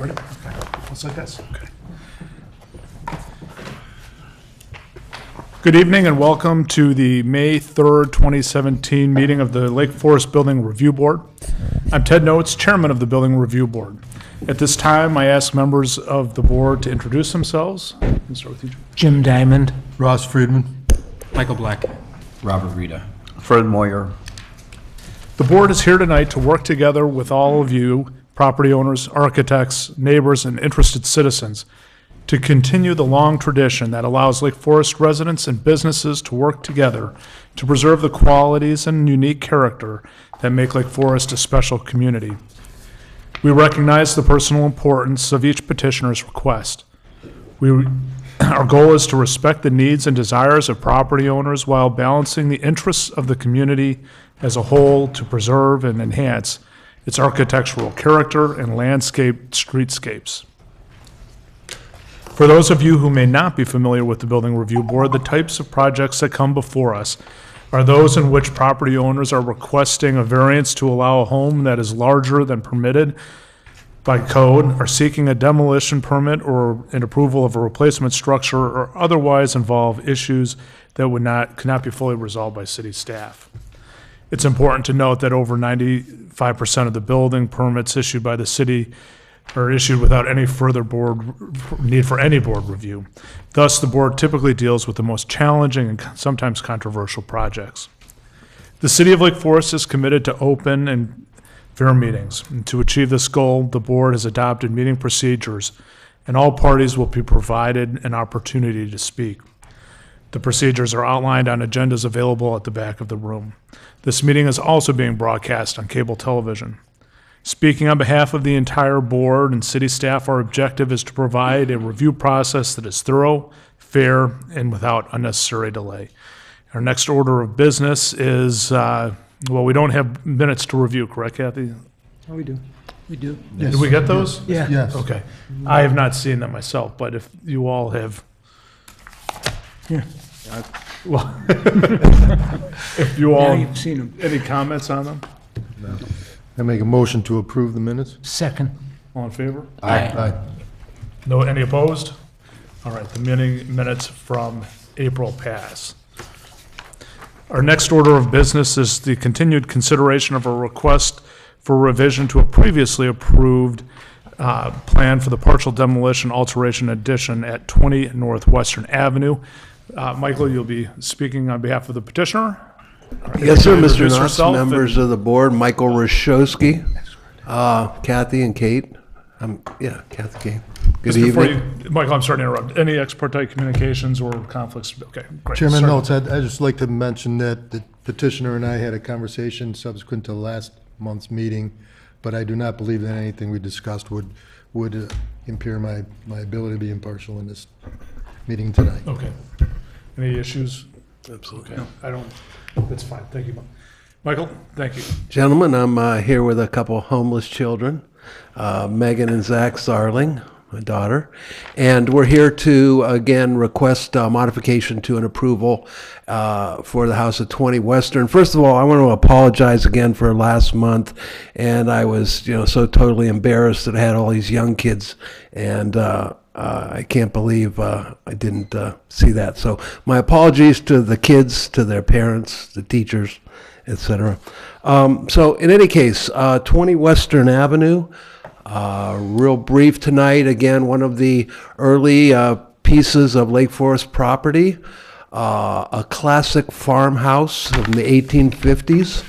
Ready? Okay. Looks like this. Okay. Good evening and welcome to the May 3rd, 2017 meeting of the Lake Forest Building Review Board. I'm Ted Notes, Chairman of the Building Review Board. At this time, I ask members of the board to introduce themselves. Let's start with you, Jim Diamond. Ross Friedman. Michael Black. Robert Rita. Fred Moyer. The board is here tonight to work together with all of you, property owners, architects, neighbors, and interested citizens, to continue the long tradition that allows Lake Forest residents and businesses to work together to preserve the qualities and unique character that make Lake Forest a special community. We recognize the personal importance of each petitioner's request. Our goal is to respect the needs and desires of property owners while balancing the interests of the community as a whole to preserve and enhance its architectural character and landscape streetscapes. For those of you who may not be familiar with the Building Review Board, the types of projects that come before us are those in which property owners are requesting a variance to allow a home that is larger than permitted by code, are seeking a demolition permit or an approval of a replacement structure, or otherwise involve issues that could not be fully resolved by city staff. It's important to note that over 95% of the building permits issued by the city are issued without any further need for any board review. Thus, the board typically deals with the most challenging and sometimes controversial projects. The City of Lake Forest is committed to open and fair meetings. And to achieve this goal, the board has adopted meeting procedures, and all parties will be provided an opportunity to speak. The procedures are outlined on agendas available at the back of the room. This meeting is also being broadcast on cable television. Speaking on behalf of the entire board and city staff, our objective is to provide a review process that is thorough, fair, and without unnecessary delay. Our next order of business is, well, we don't have minutes to review, correct, Kathy? Oh, we do. We do. Yes. Did we get those? Yeah. Yes. Okay. I have not seen them myself, but if you all have, Yeah. well, if you Now all, you've seen them. any comments on them? I make a motion to approve the minutes. Second. All in favor? Aye. No, any opposed? All right, the minutes from April pass. Our next order of business is the continued consideration of a request for revision to a previously approved plan for the partial demolition alteration addition at 20 Northwestern Avenue. Michael, you'll be speaking on behalf of the petitioner. Yes, sir, Mr. Introduce Knotts, yourself members of the board, Michael Rashowski, Kathy and Kate. Kathy, Kate. Good Just before evening. Michael, I'm sorry to interrupt. Any ex parte communications or conflicts? Okay, great. Chairman Sorry. Notes, I'd just like to mention that the petitioner and I had a conversation subsequent to last month's meeting, but I do not believe that anything we discussed would impair my ability to be impartial in this meeting tonight. Okay. Any issues? Absolutely. Okay, I don't, that's fine, thank you. Michael, thank you. Gentlemen, I'm here with a couple homeless children, Megan and Zach Zarling, my daughter, and we're here to, again, request modification to an approval for the house at 20 Western. First of all, I want to apologize again for last month, and I was, so totally embarrassed that I had all these young kids, and I can't believe I didn't see that. So my apologies to the kids, to their parents, the teachers, etc. So in any case, 20 Western Avenue, real brief tonight. Again, one of the early pieces of Lake Forest property, a classic farmhouse from the 1850s.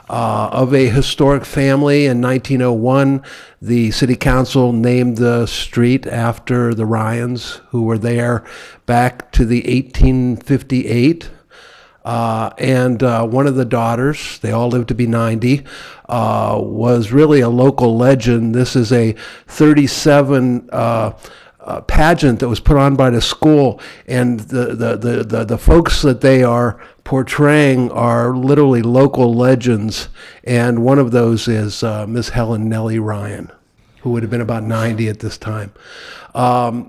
Of a historic family. In 1901, the city council named the street after the Ryans, who were there back to the 1858. And one of the daughters, they all lived to be 90, was really a local legend. This is a 37 pageant that was put on by the school, and the folks that they are portraying are literally local legends, and one of those is Miss Helen Nellie Ryan, who would have been about 90 at this time.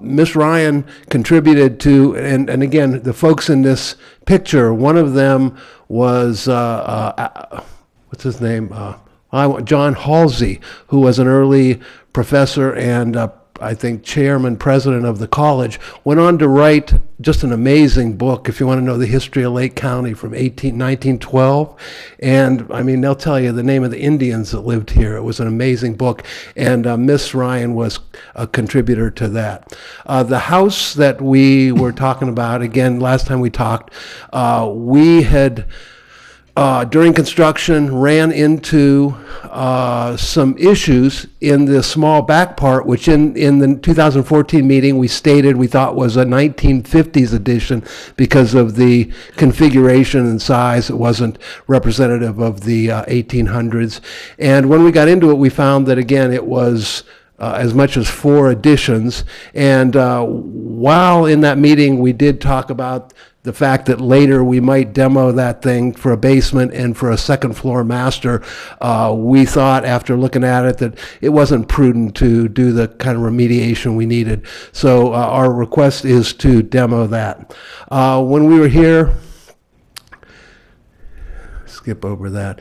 Miss Ryan contributed to, and again, the folks in this picture, one of them was, what's his name? John Halsey, who was an early professor and I think chairman, president of the college, went on to write just an amazing book, if you want to know the history of Lake County from 1912. And I mean, they'll tell you the name of the Indians that lived here. It was an amazing book. And Miss Ryan was a contributor to that. The house that we were talking about, again, last time we talked, we had during construction, ran into some issues in the small back part, which in the 2014 meeting we stated we thought was a 1950s addition because of the configuration and size. It wasn't representative of the 1800s. And when we got into it, we found that, again, it was as much as 4 additions. And while in that meeting, we did talk about the fact that later we might demo that thing for a basement and for a second floor master. We thought, after looking at it, that it wasn't prudent to do the kind of remediation we needed. So our request is to demo that. When we were here, skip over that.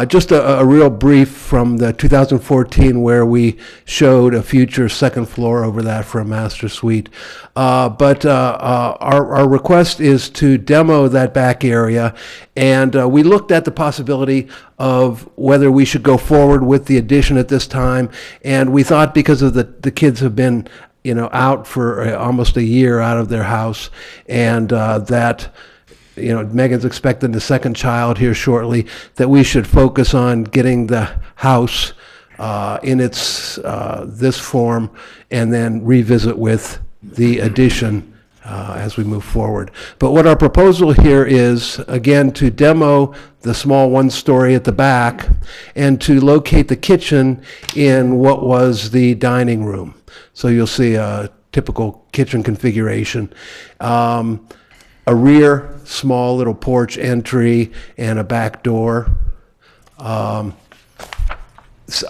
Just a real brief from the 2014 where we showed a future second floor over that for a master suite. But our request is to demo that back area, and we looked at the possibility of whether we should go forward with the addition at this time, and we thought because of the kids have been out for almost a year out of their house, and that Megan's expecting the second child here shortly, that we should focus on getting the house in its this form, and then revisit with the addition as we move forward. But what our proposal here is, again, to demo the small one-story at the back and to locate the kitchen in what was the dining room. So you'll see a typical kitchen configuration. A rear small little porch entry and a back door.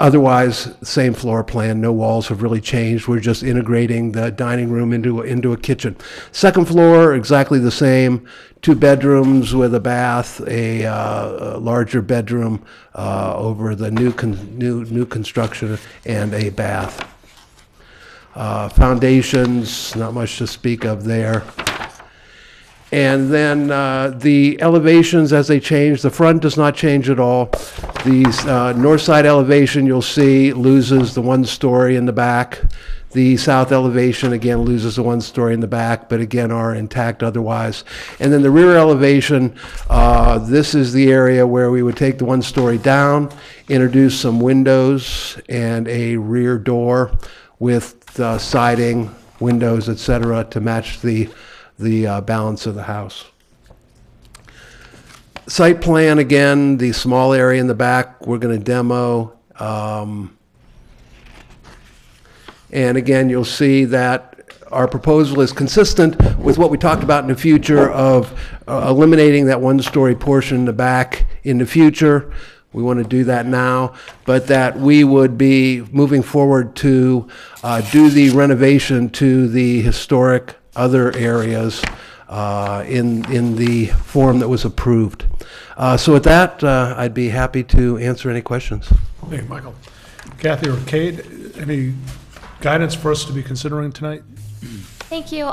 Otherwise, same floor plan, no walls have really changed. We're just integrating the dining room into a kitchen. Second floor, exactly the same. 2 bedrooms with a bath, a larger bedroom over the new construction, and a bath. Foundations, not much to speak of there. And then the elevations as they change, the front does not change at all. The north side elevation, you'll see, loses the 1-story in the back. The south elevation, again, loses the 1-story in the back, but again are intact otherwise. And then the rear elevation, this is the area where we would take the 1-story down, introduce some windows and a rear door with siding, windows, etc., to match the balance of the house. Site plan, again, the small area in the back we're going to demo. And again, you'll see that our proposal is consistent with what we talked about in the future of eliminating that 1-story portion in the back in the future. We want to do that now, but that we would be moving forward to do the renovation to the historic other areas in the form that was approved. So with that, I'd be happy to answer any questions. Hey, Michael. Kathy or Kate, any guidance for us to be considering tonight? Thank you.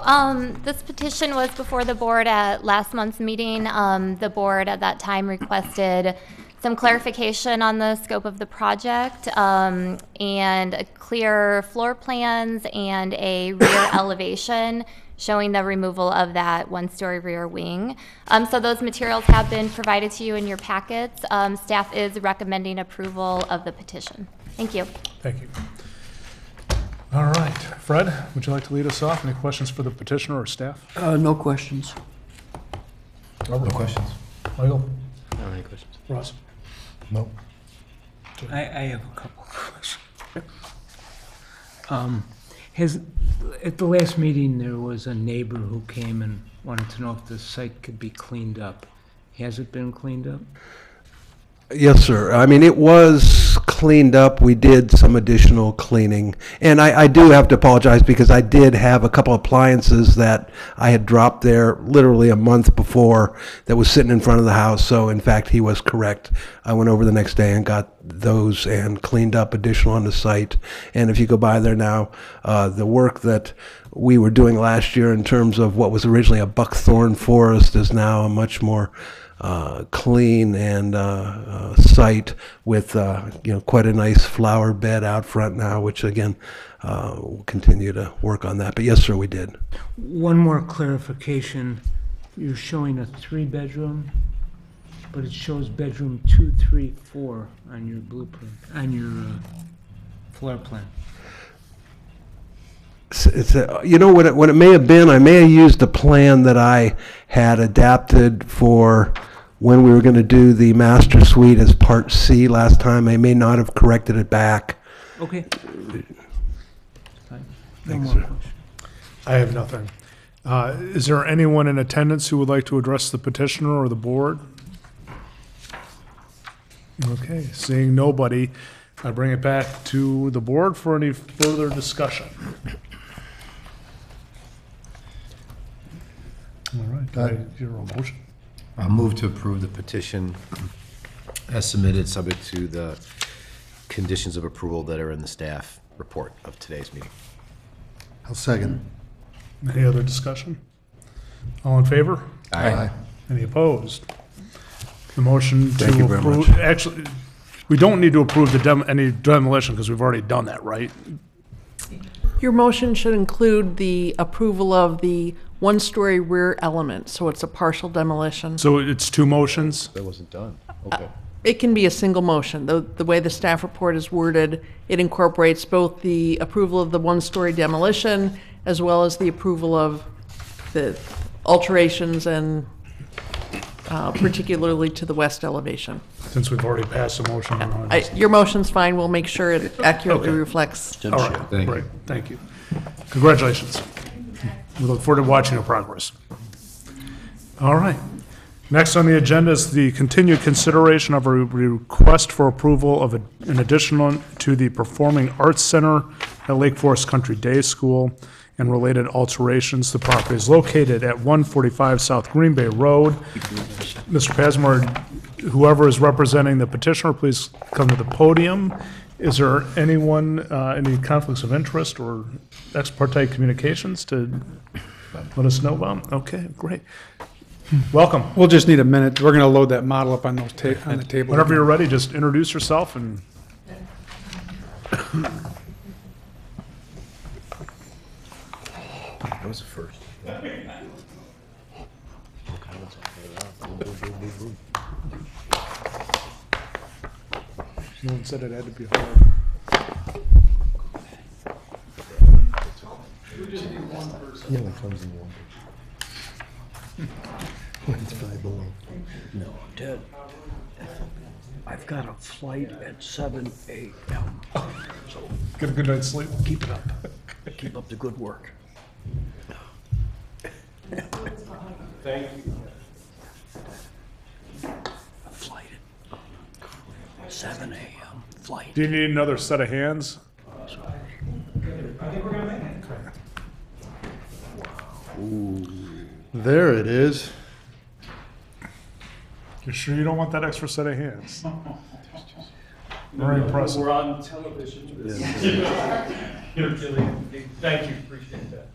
This petition was before the board at last month's meeting. The board at that time requested some clarification on the scope of the project and clear floor plans and a rear elevation showing the removal of that 1-story rear wing. So those materials have been provided to you in your packets. Staff is recommending approval of the petition. Thank you. Thank you. All right. Fred, would you like to lead us off? Any questions for the petitioner or staff? No questions. No questions. Michael? I don't have any questions. Ross? No. I have a couple of questions. At the last meeting, there was a neighbor who came and wanted to know if the site could be cleaned up. Has it been cleaned up? Yes, sir. I mean, it was cleaned up. We did some additional cleaning. And I do have to apologize because I did have a couple appliances that I had dropped there literally a month before that was sitting in front of the house. So in fact, he was correct. I went over the next day and got those and cleaned up additional on the site. And if you go by there now, the work that we were doing last year in terms of what was originally a buckthorn forest is now a much more clean and site with quite a nice flower bed out front now, which again we'll continue to work on that. But yes, sir, we did. One more clarification. You're showing a 3-bedroom, but it shows bedroom 2, 3, 4 on your blueprint, on your floor plan. It's what it may have been. I may have used a plan that I had adapted for when we were going to do the master suite as part C last time. I may not have corrected it back. Okay. Fine. No Thanks, more sir. questions. I have nothing. Is there anyone in attendance who would like to address the petitioner or the board? Okay, seeing nobody, I bring it back to the board for any further discussion. All right, do I hear a motion? I'll move to approve the petition as submitted, subject to the conditions of approval that are in the staff report of today's meeting. I'll second. Any other discussion? All in favor? Aye. Any opposed? The motion to Thank you very approve, much. actually, we don't need to approve any demolition because we've already done that, right? Your motion should include the approval of the one-story rear element, so it's a partial demolition. So it's two motions? That wasn't done. Okay. It can be a single motion. The way the staff report is worded, it incorporates both the approval of the one-story demolition as well as the approval of the alterations and particularly to the west elevation. Since we've already passed the motion. Your motion's fine. We'll make sure it accurately Okay. reflects. All right, Thank you. great, thank you. Congratulations. We look forward to watching your progress. All right. Next on the agenda is the continued consideration of a request for approval of an addition to the Performing Arts Center at Lake Forest Country Day School and related alterations. The property is located at 145 South Green Bay Road. Mr. Pasmore, whoever is representing the petitioner, please come to the podium. Is there anyone, any conflicts of interest or ex parte communications to let us know about? Okay, great. Welcome. We'll just need a minute. We're going to load that model up on those on the table. Whenever you're ready, just introduce yourself and. That was the first. No one said it had to be hard. Yeah, it comes in one. It's 5 below. No, Ted, I've got a flight at 7 a.m. So Get a good night's sleep. keep it up. Keep up the good work. Flight at 7 a.m. flight. Do you need another set of hands? There it is. You sure you don't want that extra set of hands? Very impressive. We're on television. Thank you, appreciate that.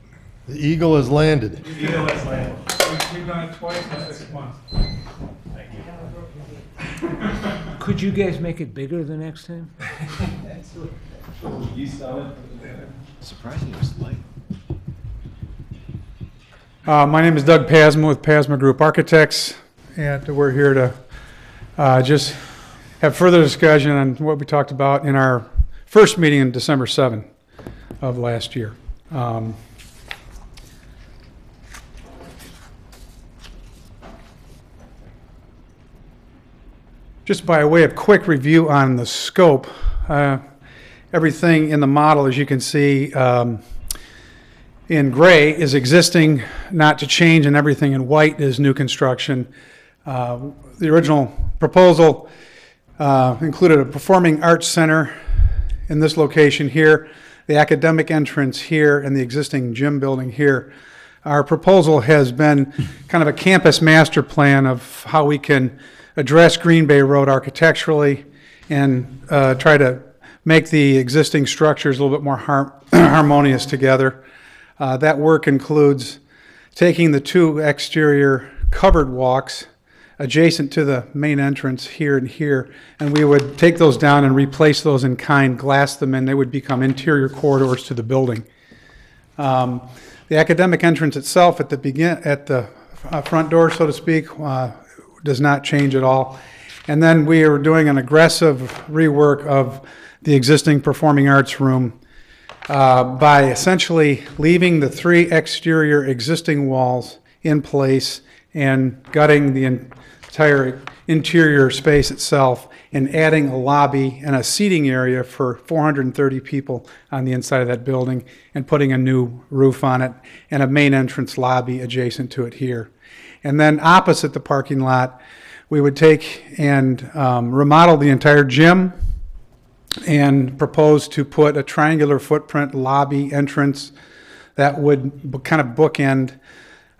The eagle has landed. We've done it twice in 6 months. Thank you. Could you guys make it bigger the next time? You saw it. Surprisingly, it was light. My name is Doug Pasma with Pasma Group Architects, and we're here to just have further discussion on what we talked about in our first meeting on December 7 of last year. Just by way of quick review on the scope, everything in the model, as you can see, in gray is existing, not to change, and everything in white is new construction. The original proposal included a performing arts center in this location here, the academic entrance here, and the existing gym building here. Our proposal has been kind of a campus master plan of how we can address Green Bay Road architecturally and try to make the existing structures a little bit more harmonious together. That work includes taking the two exterior covered walks adjacent to the main entrance here and here, and we would take those down and replace those in kind, glass them in. They would become interior corridors to the building. The academic entrance itself at the front door, so to speak, does not change at all. And then we are doing an aggressive rework of the existing performing arts room by essentially leaving the three exterior existing walls in place and gutting the entire interior space itself and adding a lobby and a seating area for 430 people on the inside of that building and putting a new roof on it and a main entrance lobby adjacent to it here. And then opposite the parking lot, we would take and remodel the entire gym and propose to put a triangular footprint lobby entrance that would kind of bookend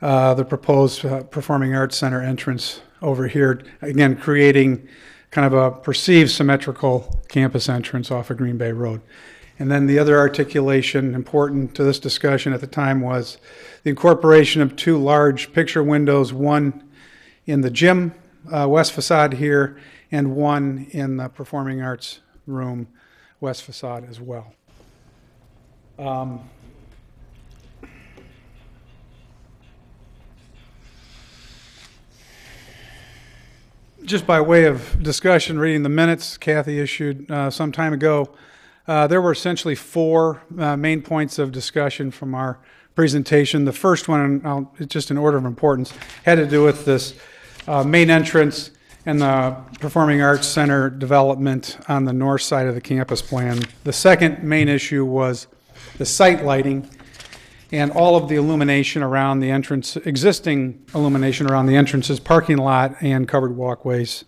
the proposed Performing Arts Center entrance over here, again, creating kind of a perceived symmetrical campus entrance off of Green Bay Road. And then the other articulation important to this discussion at the time was the incorporation of two large picture windows, one in the gym west facade here and one in the Performing Arts room west facade as well. Just by way of discussion, reading the minutes Kathy issued some time ago, there were essentially four main points of discussion from our presentation. The first one, just in order of importance, had to do with this main entrance and the Performing Arts Center development on the north side of the campus plan. The second main issue was the site lighting and all of the illumination around the entrance, existing illumination around the entrances, parking lot, and covered walkways.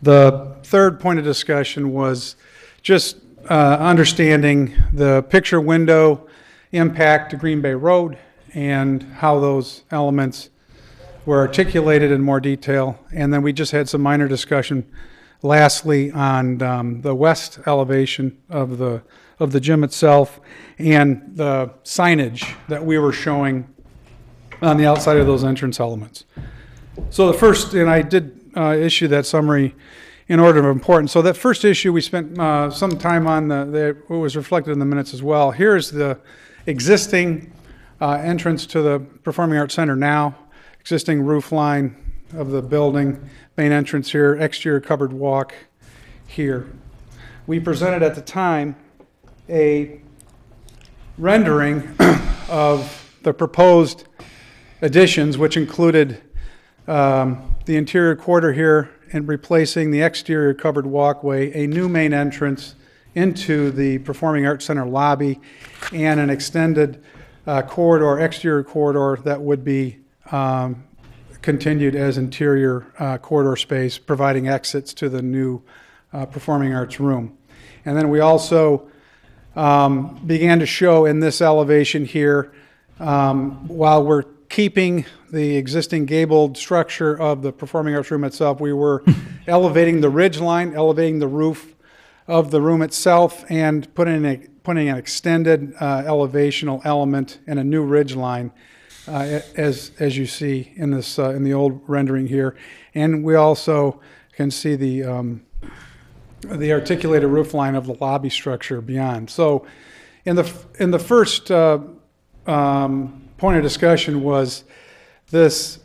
The third point of discussion was just understanding the picture window impact to Green Bay Road and how those elements were articulated in more detail. And then we just had some minor discussion lastly on the west elevation of the gym itself and the signage that we were showing on the outside of those entrance elements. So the first, and I did issue that summary in order of importance. So that first issue we spent some time on, it was reflected in the minutes as well. Here's the existing entrance to the Performing Arts Center now, existing roof line of the building, main entrance here, exterior covered walk here. We presented at the time a rendering of the proposed additions, which included the interior corridor here and replacing the exterior covered walkway, a new main entrance into the Performing Arts Center lobby, and an extended corridor, exterior corridor that would be continued as interior corridor space, providing exits to the new Performing Arts room. And then we also began to show in this elevation here, while we're keeping the existing gabled structure of the Performing Arts room itself, we were elevating the ridge line, elevating the roof of the room itself, and putting an extended elevational element and a new ridge line, as you see in this in the old rendering here. And we also can see the articulated roof line of the lobby structure beyond. So in the first point of discussion was this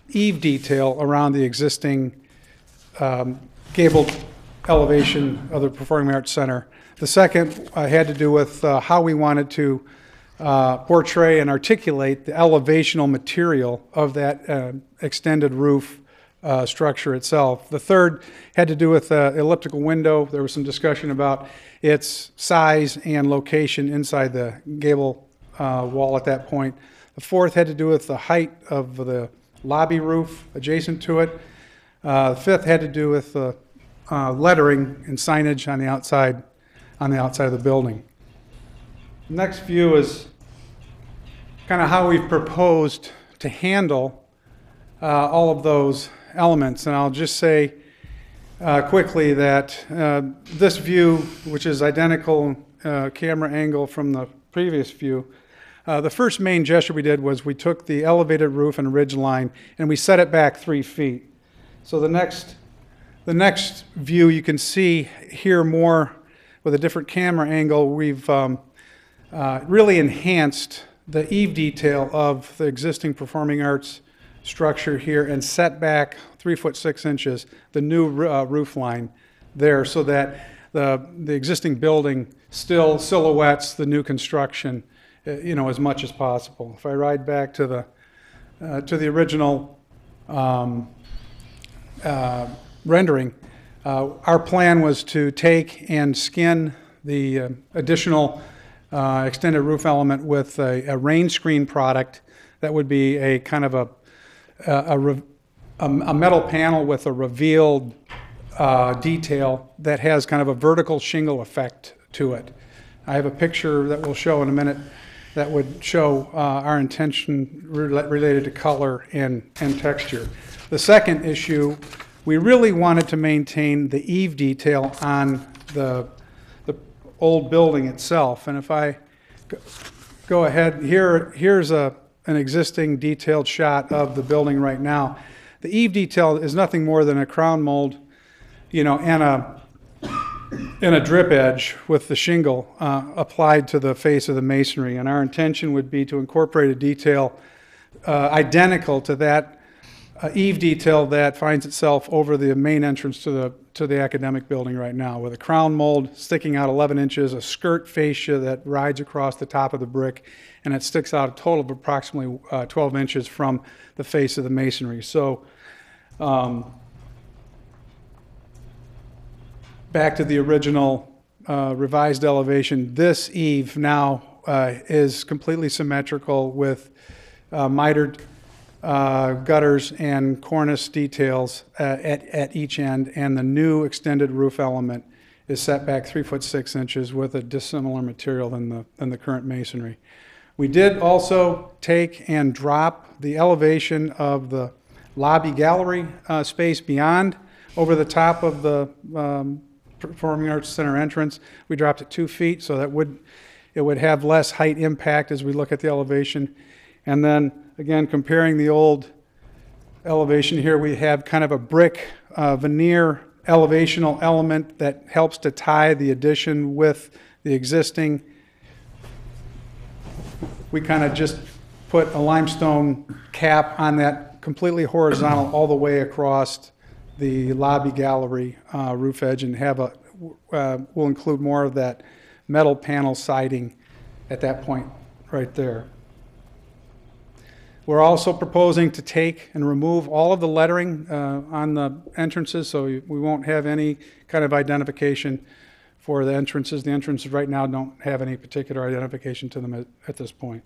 eave detail around the existing gabled elevation of the Performing Arts Center. The second had to do with how we wanted to portray and articulate the elevational material of that extended roof structure itself. The third had to do with the elliptical window. There was some discussion about its size and location inside the gable wall at that point. The fourth had to do with the height of the lobby roof adjacent to it. The fifth had to do with lettering and signage on the outside of the building. Next view is kind of how we've proposed to handle all of those elements. And I'll just say quickly that this view, which is identical camera angle from the previous view, the first main gesture we did was we took the elevated roof and ridge line and we set it back 3 feet. So the next view you can see here more with a different camera angle. We've really enhanced the eave detail of the existing performing arts structure here and set back 3 foot 6 inches the new roof line there, so that the existing building still silhouettes the new construction, as much as possible. If I ride back to the original rendering, our plan was to take and skin the additional extended roof element with a rain screen product that would be a kind of a metal panel with a revealed detail that has kind of a vertical shingle effect to it. I have a picture that we'll show in a minute that would show our intention related to color and texture. The second issue, we really wanted to maintain the eave detail on the old building itself. And if I go ahead, here's an existing detailed shot of the building right now. The eave detail is nothing more than a crown mold, and a drip edge with the shingle applied to the face of the masonry. And our intention would be to incorporate a detail identical to that eave detail that finds itself over the main entrance to the academic building right now, with a crown mold sticking out 11 inches, a skirt fascia that rides across the top of the brick, and it sticks out a total of approximately 12 inches from the face of the masonry. So back to the original revised elevation, this eave now is completely symmetrical with mitered gutters and cornice details at each end, and the new extended roof element is set back 3 foot 6 inches with a dissimilar material than the current masonry. We did also take and drop the elevation of the lobby gallery space beyond over the top of the Performing Arts Center entrance. We dropped it 2 feet so that it would have less height impact as we look at the elevation. And then again, comparing the old elevation here, we have kind of a brick veneer elevational element that helps to tie the addition with the existing. We kind of just put a limestone cap on that completely horizontal all the way across the lobby gallery roof edge, and we'll include more of that metal panel siding at that point right there. We're also proposing to take and remove all of the lettering on the entrances, so we won't have any kind of identification for the entrances. The entrances right now don't have any particular identification to them at this point.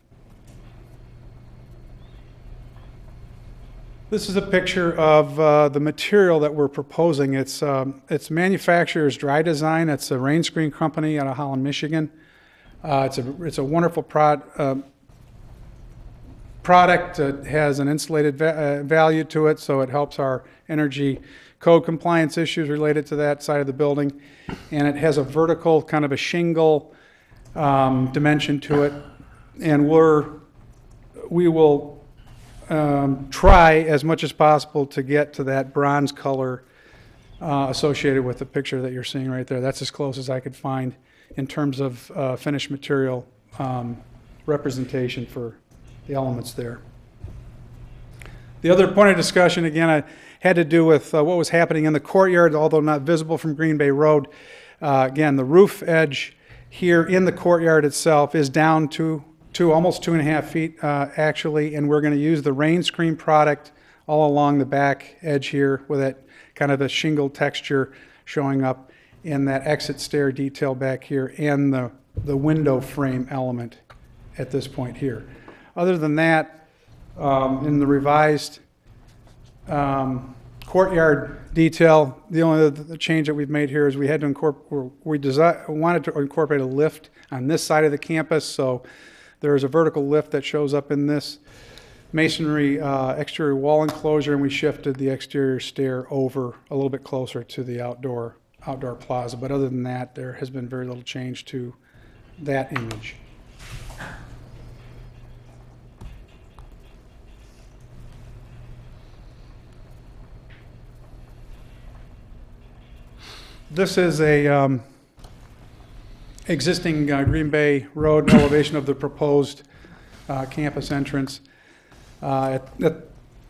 This is a picture of the material that we're proposing. It's manufacturer's Dry Design. It's a rain screen company out of Holland, Michigan. It's a wonderful product. It has an insulated value to it, so it helps our energy code compliance issues related to that side of the building. And it has a vertical kind of a shingle dimension to it. And we will try as much as possible to get to that bronze color associated with the picture that you're seeing right there. That's as close as I could find in terms of finished material representation for the elements there. The other point of discussion, again, I had to do with what was happening in the courtyard, although not visible from Green Bay Road. Again, the roof edge here in the courtyard itself is down to almost 2.5 feet actually, and we're going to use the rain screen product all along the back edge here with that kind of a shingle texture showing up in that exit stair detail back here and the window frame element at this point here. Other than that, in the revised courtyard detail, the only the change that we've made here is we had to wanted to incorporate a lift on this side of the campus, so there is a vertical lift that shows up in this masonry exterior wall enclosure, and we shifted the exterior stair over a little bit closer to the outdoor plaza. But other than that, there has been very little change to that image. This is a existing Green Bay Road elevation of the proposed campus entrance. At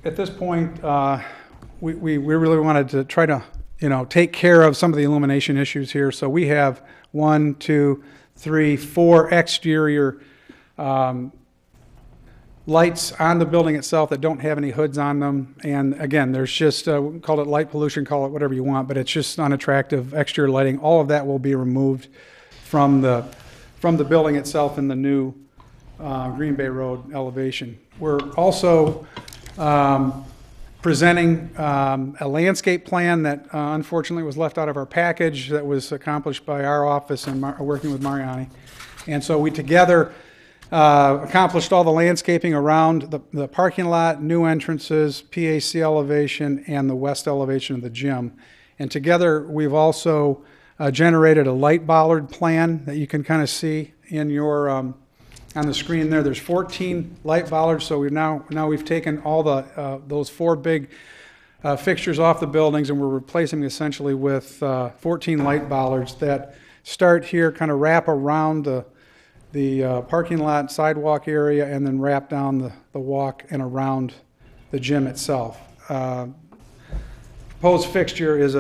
this point, we really wanted to try to, take care of some of the illumination issues here. So we have 1, 2, 3, 4 exterior lights on the building itself that don't have any hoods on them. And again, there's just, call it light pollution, call it whatever you want, but it's just unattractive exterior lighting. All of that will be removed from the building itself in the new Green Bay Road elevation. We're also presenting a landscape plan that unfortunately was left out of our package that was accomplished by our office and working with Mariani. And so we together accomplished all the landscaping around the parking lot, new entrances, PAC elevation, and the west elevation of the gym. And together we've also generated a light bollard plan that you can kind of see in your on the screen there. There's 14 light bollards, so we've taken all those 4 big fixtures off the buildings, and we're replacing them essentially with 14 light bollards that start here, kind of wrap around the parking lot sidewalk area, and then wrap down the walk and around the gym itself. Proposed fixture is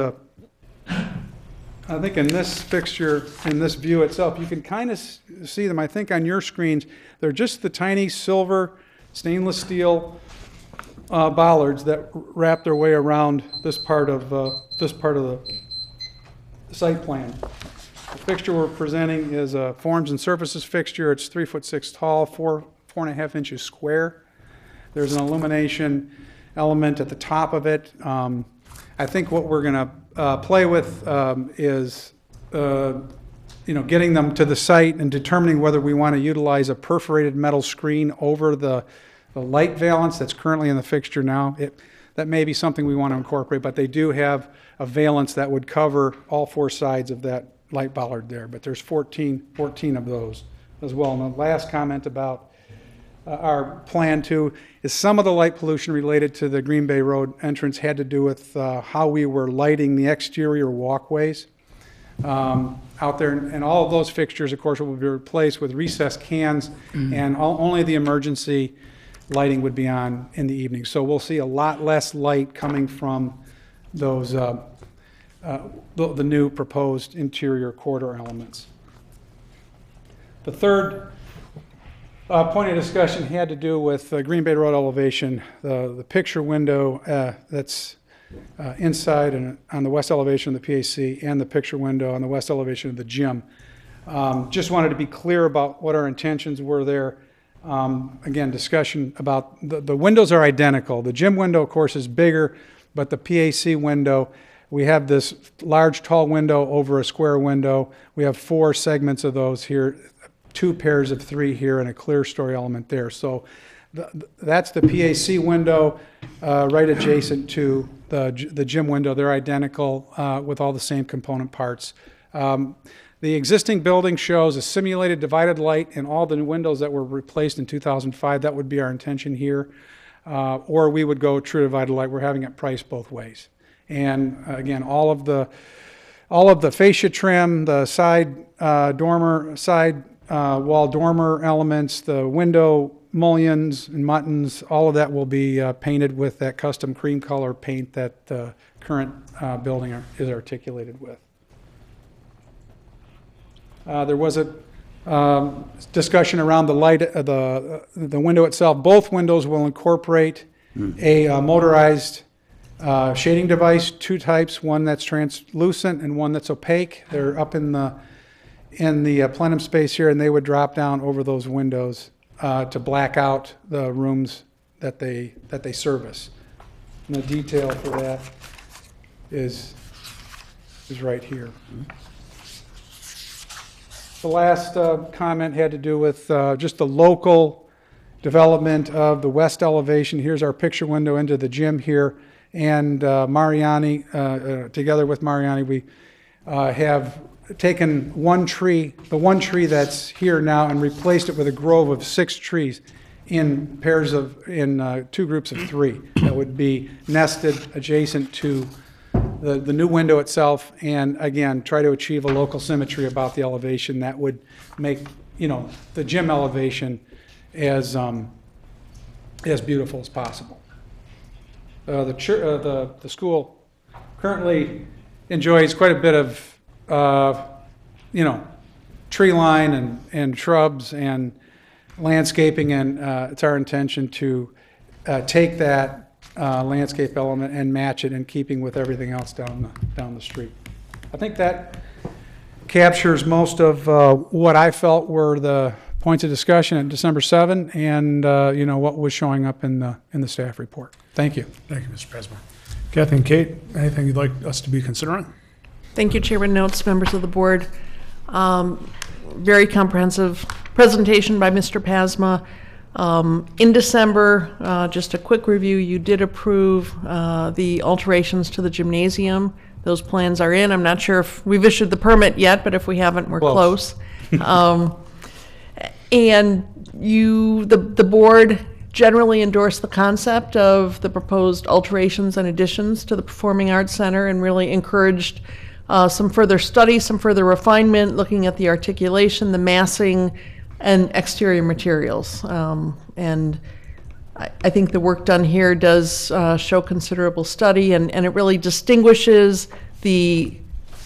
I think in this fixture, in this view itself, you can kind of see them. I think on your screens, they're just the tiny silver stainless steel bollards that wrap their way around this part of the site plan. The fixture we're presenting is a forms and surfaces fixture. It's 3'6" tall, 4.5 inches square. There's an illumination element at the top of it. I think what we're going to play with is getting them to the site and determining whether we want to utilize a perforated metal screen over the light valance that's currently in the fixture now. That may be something we want to incorporate, but they do have a valance that would cover all 4 sides of that light bollard there. But there's 14 of those as well. And the last comment about our plan too is some of the light pollution related to the Green Bay Road entrance had to do with how we were lighting the exterior walkways out there. And all of those fixtures, of course, will be replaced with recessed cans, and only the emergency lighting would be on in the evening. So we'll see a lot less light coming from those the new proposed interior corridor elements. The third point of discussion had to do with Green Bay Road elevation, the picture window that's inside and on the west elevation of the PAC, and the picture window on the west elevation of the gym. Just wanted to be clear about what our intentions were there. Again, discussion about the windows are identical. The gym window, of course, is bigger, but the PAC window, we have this large, tall window over a square window. We have 4 segments of those here, 2 pairs of 3 here, and a clear story element there. So that's the PAC window right adjacent to the gym window. They're identical with all the same component parts. The existing building shows a simulated divided light in all the windows that were replaced in 2005. That would be our intention here. Or we would go true divided light. We're having it priced both ways. And again, all of the fascia trim, the side wall dormer elements, the window mullions and muttons, all of that will be painted with that custom cream color paint that the current building is articulated with. There was a discussion around the light, the window itself. Both windows will incorporate a motorized shading device, 2 types, one that's translucent and one that's opaque. They're up in the plenum space here, and they would drop down over those windows to black out the rooms that they service. And the detail for that is right here. The last comment had to do with just the local development of the west elevation. Here's our picture window into the gym here. And Mariani, together with Mariani, we have taken one tree, the one tree that's here now, and replaced it with a grove of 6 trees in pairs of, in 2 groups of 3 that would be nested adjacent to the new window itself, and again, try to achieve a local symmetry about the elevation that would make, you know, the gym elevation as beautiful as possible. The school currently enjoys quite a bit of, you know, tree line and shrubs and landscaping, and it's our intention to take that landscape element and match it in keeping with everything else down the street. I think that captures most of what I felt were the points of discussion at December 7 and you know, what was showing up in the staff report. Thank you. Thank you, Mr. Pasma. Kathy and Kate, anything you'd like us to be considering? Thank you, Chairman Notes, members of the board. Very comprehensive presentation by Mr. Pasma. In December, just a quick review, you did approve the alterations to the gymnasium. Those plans are in. I'm not sure if we've issued the permit yet, but if we haven't, we're close. And the board generally endorsed the concept of the proposed alterations and additions to the Performing Arts Center, and really encouraged some further study, some further refinement, looking at the articulation, the massing, and exterior materials. And I think the work done here does show considerable study, and it really distinguishes the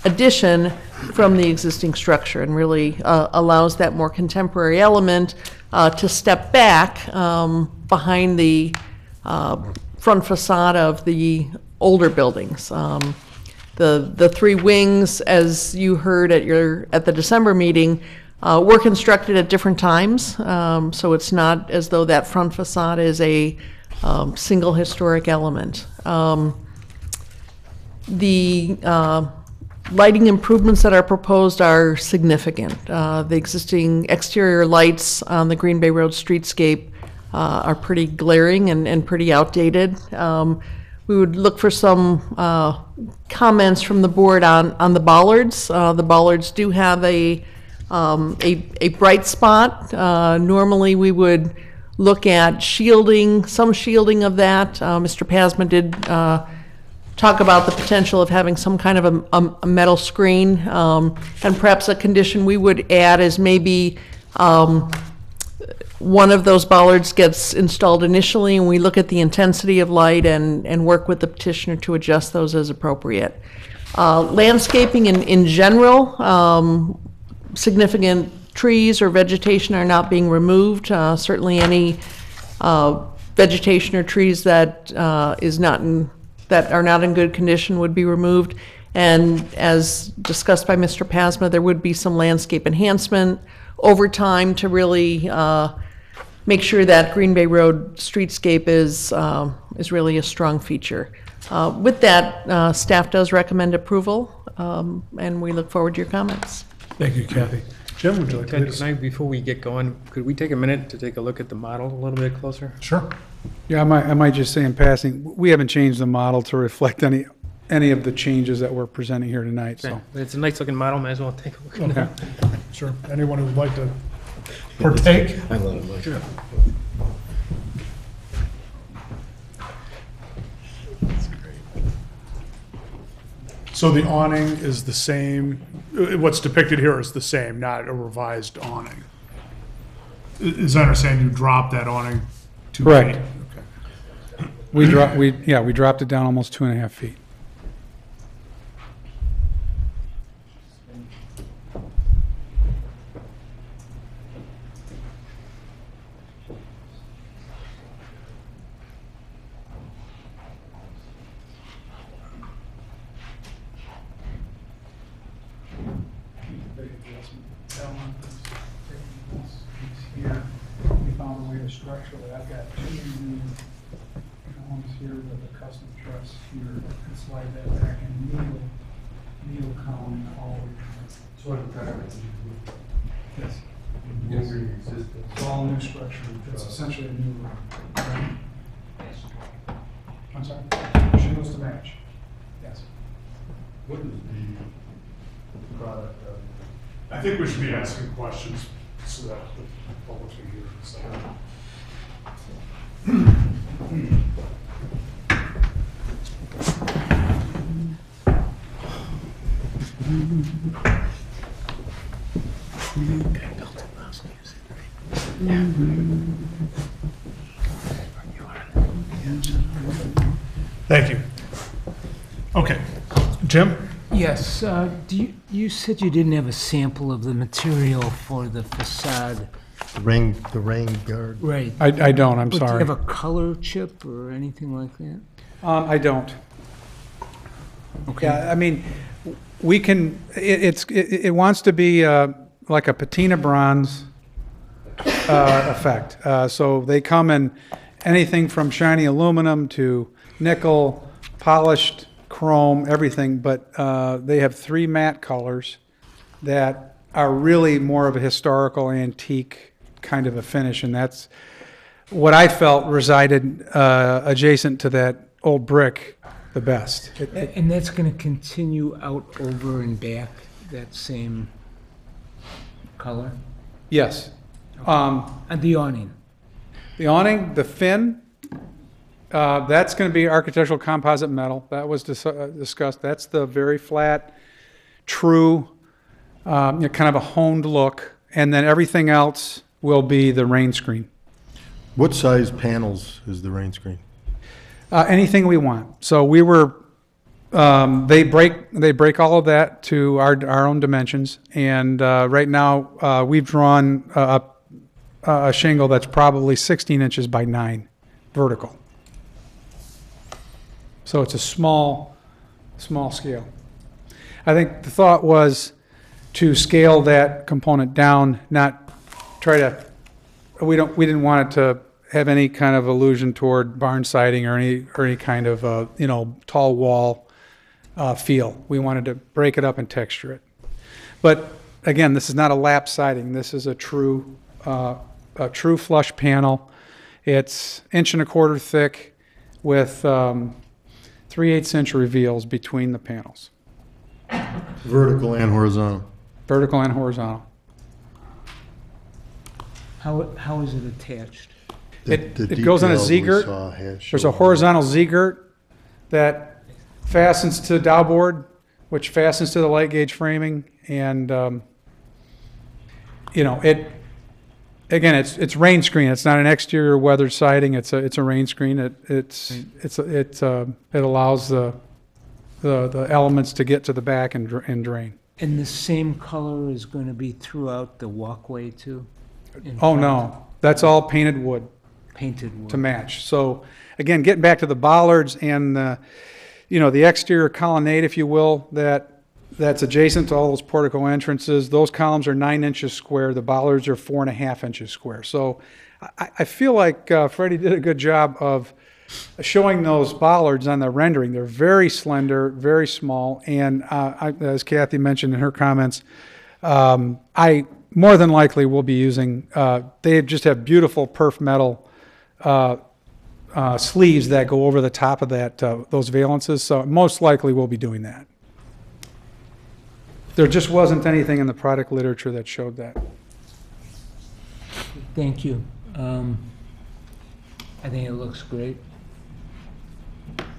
addition from the existing structure, and really allows that more contemporary element to step back behind the front facade of the older buildings. The 3 wings, as you heard at the December meeting, were constructed at different times, so it's not as though that front facade is a single historic element. The lighting improvements that are proposed are significant. The existing exterior lights on the Green Bay Road streetscape are pretty glaring and pretty outdated. We would look for some comments from the board on the bollards. The bollards do have a bright spot. Normally we would look at shielding, some shielding of that. Mr. Pasma did talk about the potential of having some kind of a metal screen, and perhaps a condition we would add is maybe one of those bollards gets installed initially, and we look at the intensity of light and work with the petitioner to adjust those as appropriate. Landscaping in general, significant trees or vegetation are not being removed. Certainly any vegetation or trees that that are not in good condition would be removed. And as discussed by Mr. Pasma, there would be some landscape enhancement over time to really make sure that Green Bay Road streetscape is really a strong feature. With that, staff does recommend approval, and we look forward to your comments. Thank you, Kathy. Jim, would you like to Ted, lead us? can I, before we get going, could we take a minute to take a look at the model a little bit closer? Sure. Yeah, I might just say in passing, we haven't changed the model to reflect any of the changes that we're presenting here tonight, so. It's a nice looking model, might as well take a look at it. Okay. Sure. Anyone who would like to partake? I love it. Sure. So the awning is the same, what's depicted here is the same, not a revised awning. As I understand, you dropped that awning 2 feet? Correct. Okay. We dropped it down almost 2.5 feet. Here, we found a way to structurally, I've got 2 new columns here with a custom truss here, and slide that back and needle column all the way down. Sort of pattern. Yes. Yes. It's all new structure. It's essentially a new room. Right? I'm sorry? Shingles to match. Yes. What is the product? I think we should be asking questions so that the public can hear. So. Thank you. Okay. Jim? Yes, you said you didn't have a sample of the material for the facade. The rain guard. Right. I don't, I'm But do you sorry. have a color chip or anything like that? I don't. Okay. Yeah, I mean, we can, it wants to be like a patina bronze effect. So they come in anything from shiny aluminum to nickel, polished chrome, everything, but they have 3 matte colors that are really more of a historical antique kind of a finish, and that's what I felt resided adjacent to that old brick the best. And that's going to continue out over and back, that same color? Yes. And the awning? The awning, the fin, that's going to be architectural composite metal. That was discussed. That's the very flat, true, kind of a honed look. And then everything else will be the rain screen. What size panels is the rain screen? Anything we want. So we were, they break all of that to our own dimensions. And right now we've drawn a shingle that's probably 16 inches by 9 vertical. So it's a small scale. I think the thought was to scale that component down, not try to, we didn't want it to have any kind of allusion toward barn siding or any kind of, tall wall feel. We wanted to break it up and texture it. But again, this is not a lap siding. This is a true flush panel. It's 1.25 inches thick with 3/8 inch reveals between the panels. Vertical and horizontal. Vertical and horizontal. How is it attached? It goes on a Z-girt. There's a horizontal Z-girt that fastens to the dowel board, which fastens to the light gauge framing, and it's rain screen. It's not an exterior weathered siding. It's a rain screen. It allows the elements to get to the back and drain. And the same color is going to be throughout the walkway too? Oh no, that's all painted wood. Painted wood. To match. So again, getting back to the bollards and the exterior colonnade, if you will, that's adjacent to all those portico entrances. Those columns are 9 inches square. The bollards are 4.5 inches square. So I feel like Freddie did a good job of showing those bollards on the rendering. They're very slender, very small, and as Kathy mentioned in her comments, I more than likely will be using, they just have beautiful perf metal sleeves that go over the top of those valences, so most likely we'll be doing that. There just wasn't anything in the product literature that showed that. Thank you. I think it looks great.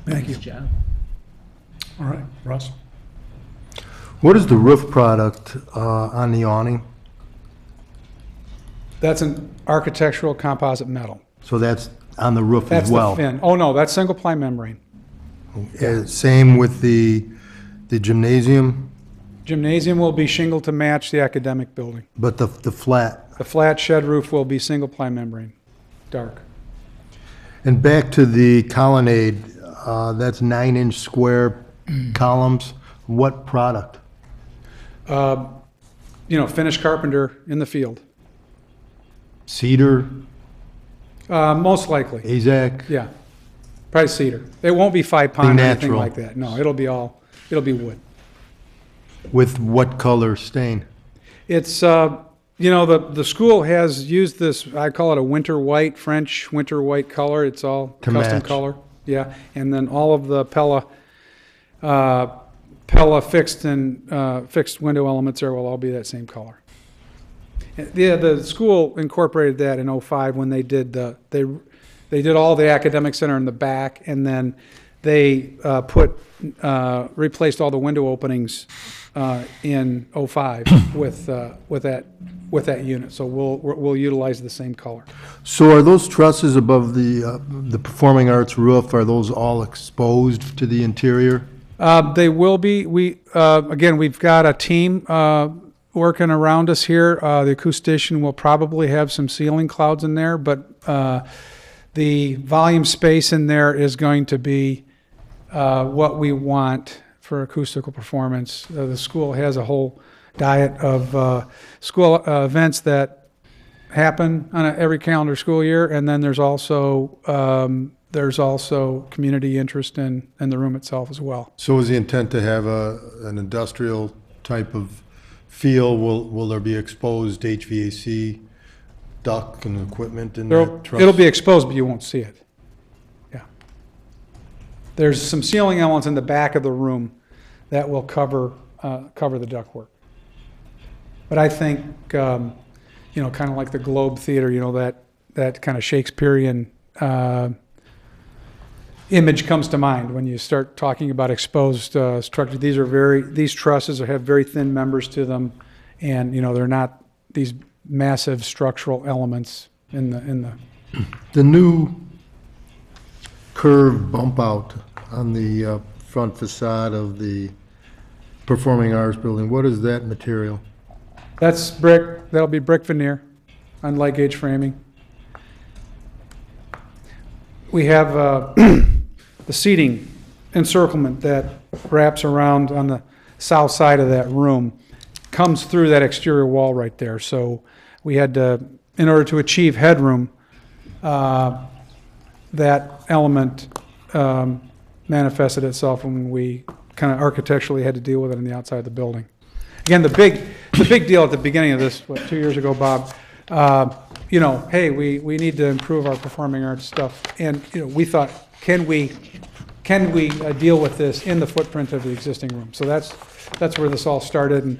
Thank you. Nice job. All right, Russ? What is the roof product on the awning? That's an architectural composite metal. So that's on the roof That's as well? the fin. Oh, no, that's single ply membrane. Same with the gymnasium, Gymnasium will be shingled to match the academic building. but the flat. The flat shed roof will be single ply membrane, dark. And back to the colonnade, that's 9-inch square columns. What product? Finished carpenter in the field. Cedar, Most likely, AZAC? yeah. Probably cedar. It won't be 5-pine or anything natural. like that. No, it'll be wood. With what color stain? It's, the school has used this, I call it a winter white, French winter white color. It's all To custom match. color. Yeah, and then all of the Pella fixed and fixed window elements there will all be that same color. Yeah, the school incorporated that in '05 when they did they did all the academic center in the back, and then they replaced all the window openings in '05 with that unit. So we'll utilize the same color. So are those trusses above the Performing Arts roof, are those all exposed to the interior? They will be. We've got a team working around us here. The acoustician will probably have some ceiling clouds in there, but the volume space in there is going to be what we want for acoustical performance. The school has a whole diet of school events that happen on every calendar school year, and then there's also community interest in the room itself as well. So is the intent to have an industrial type of feel? Will there be exposed HVAC duct and equipment in that truss? It'll be exposed, but you won't see it. Yeah. There's some ceiling elements in the back of the room that will cover the ductwork. But I think, kind of like the Globe Theater, that kind of Shakespearean image comes to mind when you start talking about exposed structure. These trusses have very thin members to them, and they're not these massive structural elements in the. The new curved bump out on the front facade of the Performing Arts building, what is that material? That's brick. That'll be brick veneer on light gauge framing. We have the seating encirclement that wraps around on the south side of that room, comes through that exterior wall right there. So we had to, in order to achieve headroom, that element manifested itself when we kind of architecturally had to deal with it on the outside of the building. Again, the big deal at the beginning of this, 2 years ago, Bob, hey, we need to improve our performing arts stuff. And, we thought, can we deal with this in the footprint of the existing room? So that's where this all started. And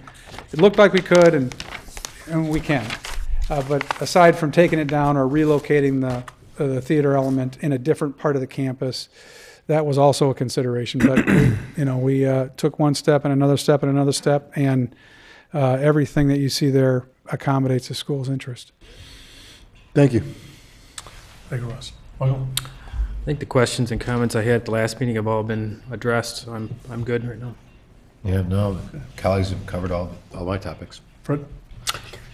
it looked like we could, and we can. But aside from taking it down or relocating the theater element in a different part of the campus, that was also a consideration. But we took one step and another step and another step, and everything that you see there accommodates the school's interest. Thank you. Thank you, Russ. Michael? I think the questions and comments I had at the last meeting have all been addressed, so I'm good right now. Yeah, no, colleagues have covered all my topics. Fred?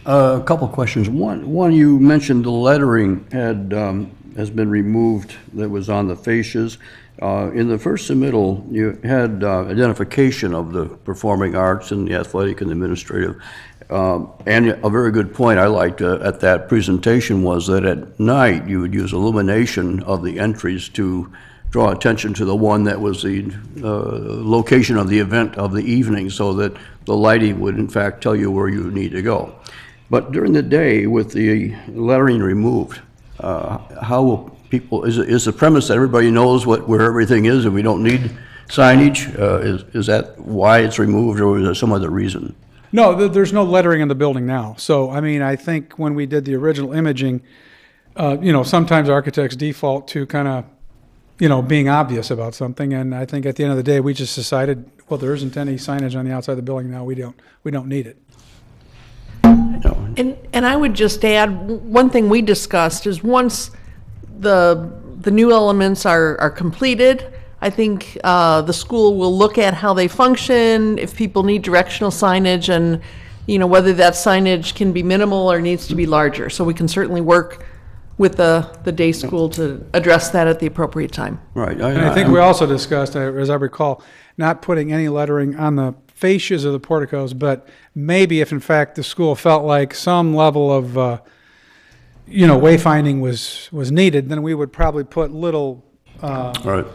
A couple questions. One, you mentioned the lettering has been removed that was on the fascias. In the first submittal, you had identification of the performing arts and the athletic and administrative. And a very good point I liked at that presentation was that at night you would use illumination of the entries to draw attention to the one that was the location of the event of the evening, so that the lighting would in fact tell you where you need to go. But during the day, with the lettering removed, how will people, is the premise that everybody knows where everything is and we don't need signage? Is that why it's removed, or is there some other reason? No, there's no lettering in the building now. So, I think when we did the original imaging, sometimes architects default to kind of, being obvious about something. And I think at the end of the day, we just decided, well, there isn't any signage on the outside of the building now. We don't need it. And I would just add, one thing we discussed is once the new elements are completed, I think the school will look at how they function, if people need directional signage, and whether that signage can be minimal or needs to be larger. So we can certainly work with the day school to address that at the appropriate time. Right. And I think we also discussed, as I recall, not putting any lettering on the fascias of the porticos, but maybe if in fact the school felt like some level of wayfinding was needed, then we would probably put little All right.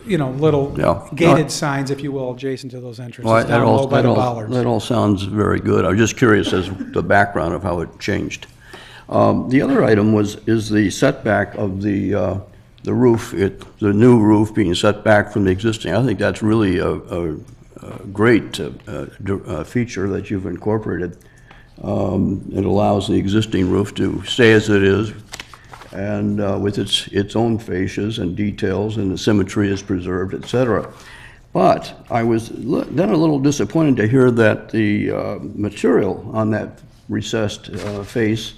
little Yeah. gated signs, if you will, adjacent to those Well, entrances down low by the bollards. that all sounds very good. I was just curious as the background of how it changed. The other item is the setback of the roof, the new roof being set back from the existing. I think that's really a great feature that you've incorporated. It allows the existing roof to stay as it is, and with its own fascias and details, and the symmetry is preserved, et cetera. But I was then a little disappointed to hear that the material on that recessed face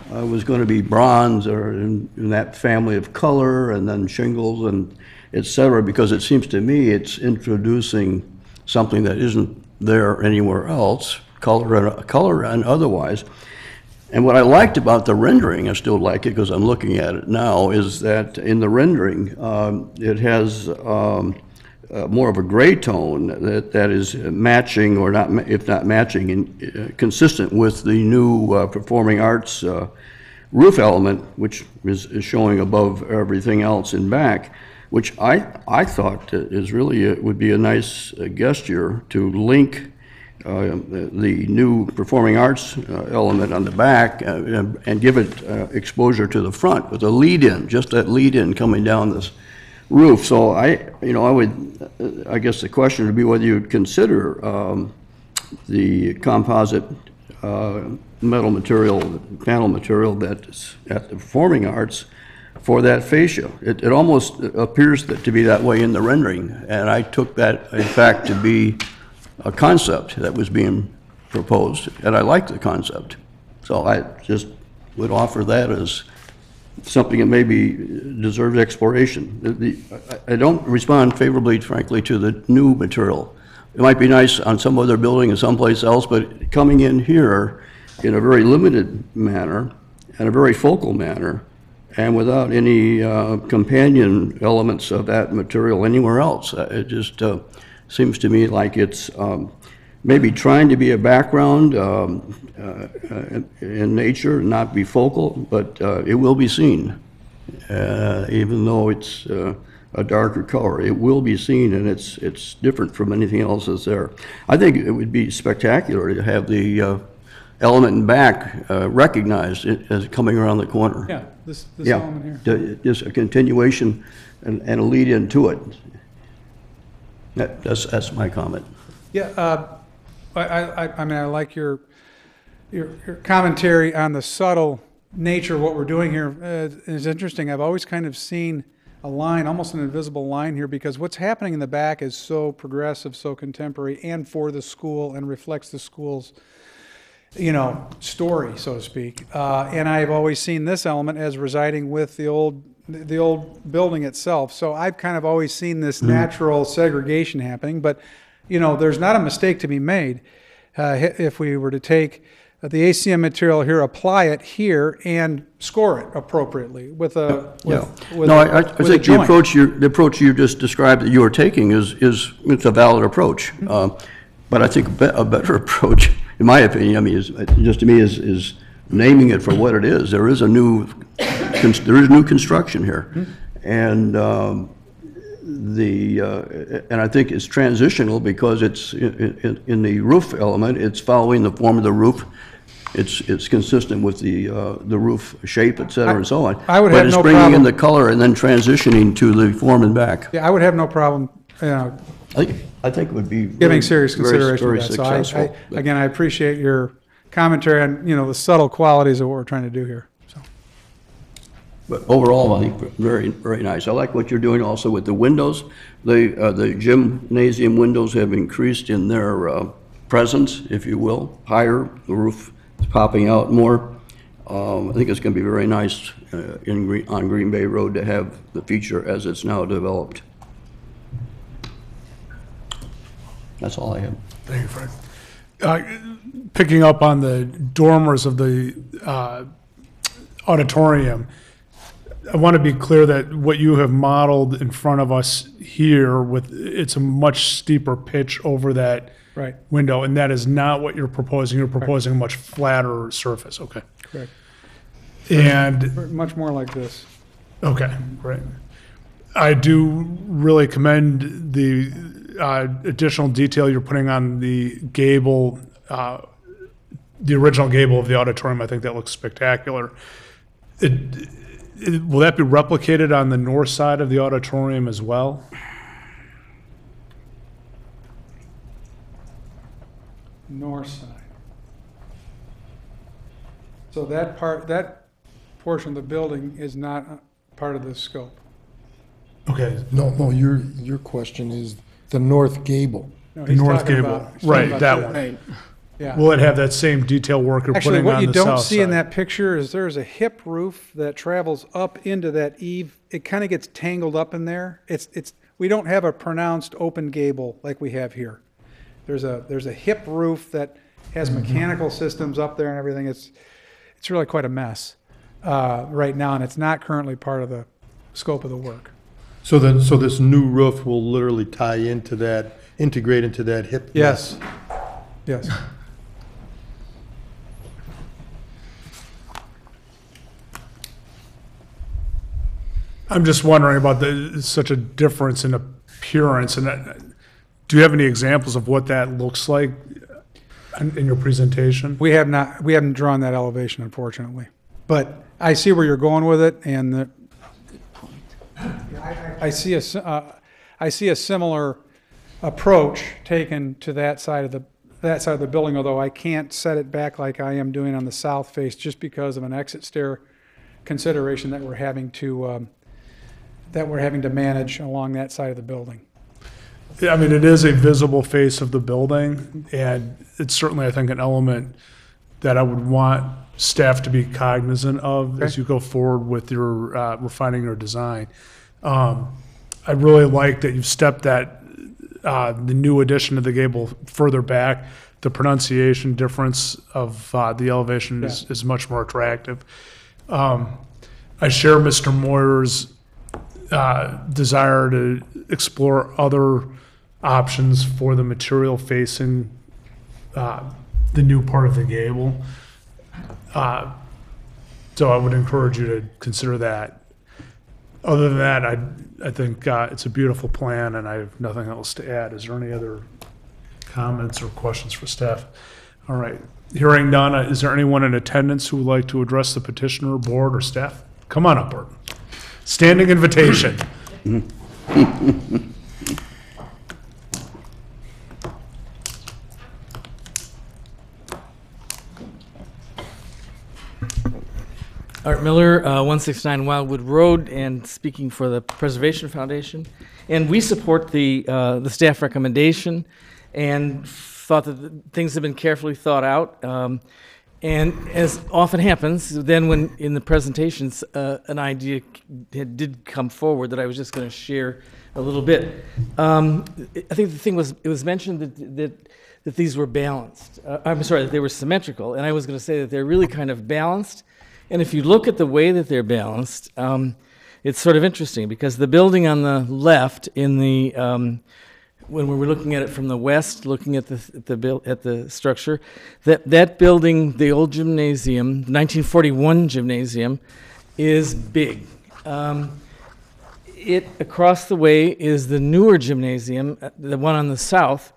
was going to be bronze or in that family of color, and then shingles and et cetera, because it seems to me it's introducing something that isn't there anywhere else, color and otherwise. And what I liked about the rendering, I still like it because I'm looking at it now, is that in the rendering, it has more of a gray tone that is matching, or not, if not matching, and consistent with the new Performing Arts roof element, which is showing above everything else in back, which I thought is really would be a nice gesture to link the new Performing Arts element on the back and give it exposure to the front with a lead-in, just that lead-in coming down this roof. So I guess the question would be whether you'd consider the composite metal material, panel material that's at the Performing Arts for that fascia. It almost appears to be that way in the rendering, and I took that, in fact, to be a concept that was being proposed, and I liked the concept. So I just would offer that as something that maybe deserves exploration. I don't respond favorably, frankly, to the new material. It might be nice on some other building or someplace else, but coming in here in a very limited manner and a very focal manner, and without any companion elements of that material anywhere else, it just seems to me like it's maybe trying to be a background in nature, not be focal, but it will be seen, even though it's a darker color. It will be seen, and it's different from anything else that's there. I think it would be spectacular to have the element in back recognized as coming around the corner. Yeah, this element here. Just a continuation and a lead into it. That's my comment. Yeah, I mean, I like your commentary on the subtle nature of what we're doing here. It's interesting. I've always kind of seen a line, almost an invisible line here, because what's happening in the back is so progressive, so contemporary, and for the school, and reflects the school's, story, so to speak. And I've always seen this element as residing with the old building itself. So I've kind of always seen this natural segregation happening, but there's not a mistake to be made if we were to take the ACM material here, apply it here, and score it appropriately with a I think the approach you just described that you are taking is it's a valid approach. But I think a better approach, in my opinion, I mean, is naming it for what it is. There is new construction here, and and I think it's transitional because it's in the roof element. It's following the form of the roof. It's consistent with the roof shape, et cetera, and so on. But it's bringing in the color and then transitioning to the form and back. Yeah, I would have no problem. I think it would be giving serious consideration very to that. successful. So again, I appreciate your commentary on the subtle qualities of what we're trying to do here. So. But overall, I think very, very nice. I like what you're doing also with the windows. The gymnasium windows have increased in their presence, if you will, higher. The roof is popping out more. I think it's going to be very nice on Green Bay Road to have the feature as it's now developed. That's all I have. Thank you, Frank. Picking up on the dormers of the auditorium, I want to be clear that what you have modeled in front of us here, it's a much steeper pitch over that window, and that is not what you're proposing. You're proposing a much flatter surface. Okay. Correct. And much more like this. Okay, great. I do really commend the additional detail you're putting on the gable, the original gable of the auditorium. I think that looks spectacular. Will that be replicated on the north side of the auditorium as well? North side. So that portion of the building is not part of this scope. Okay, No, your question is the north gable. No, the he's north talking gable, about- he's right, talking that about one. Yeah. Will it have that same detail work you're Actually, putting what on you the don't south see in side? that picture is there's a hip roof that travels up into that eave. It kind of gets tangled up in there. We don't have a pronounced open gable like we have here. There's a hip roof that has mechanical systems up there and everything. It's really quite a mess right now, and it's not currently part of the scope of the work. So this new roof will literally tie into that, integrate into that hip? Yes. Yes. I'm just wondering about such a difference in appearance, and do you have any examples of what that looks like in your presentation? We haven't drawn that elevation, unfortunately. But I see where you're going with it, and I see a similar approach taken to that side of the building, although I can't set it back like I am doing on the south face just because of an exit stair consideration that we're having to manage along that side of the building. Yeah, I mean, it is a visible face of the building, and it's certainly, I think, an element that I would want staff to be cognizant of as you go forward with your refining your design. I really like that you've stepped that the new addition to the gable further back. The pronunciation difference of the elevation is much more attractive. I share Mr. Moyer's desire to explore other options for the material facing the new part of the gable. So I would encourage you to consider that. Other than that, I think it's a beautiful plan, and I have nothing else to add. Is there any other comments or questions for staff? All right. Hearing none, is there anyone in attendance who would like to address the petitioner, board, or staff? Come on up, Burton. Standing invitation. Art Miller, 169 Wildwood Road, and speaking for the Preservation Foundation. And we support the staff recommendation and thought that things have been carefully thought out. And as often happens, then when in the presentations, an idea did come forward that I was just going to share a little bit. I think the thing was, it was mentioned that these were balanced. I'm sorry, that they were symmetrical, and I was going to say that they're really kind of balanced. And if you look at the way that they're balanced, it's sort of interesting because the building on the left in the when we were looking at it from the west, looking at the structure, that building, the old gymnasium, 1941 gymnasium, is big. It across the way is the newer gymnasium, the one on the south,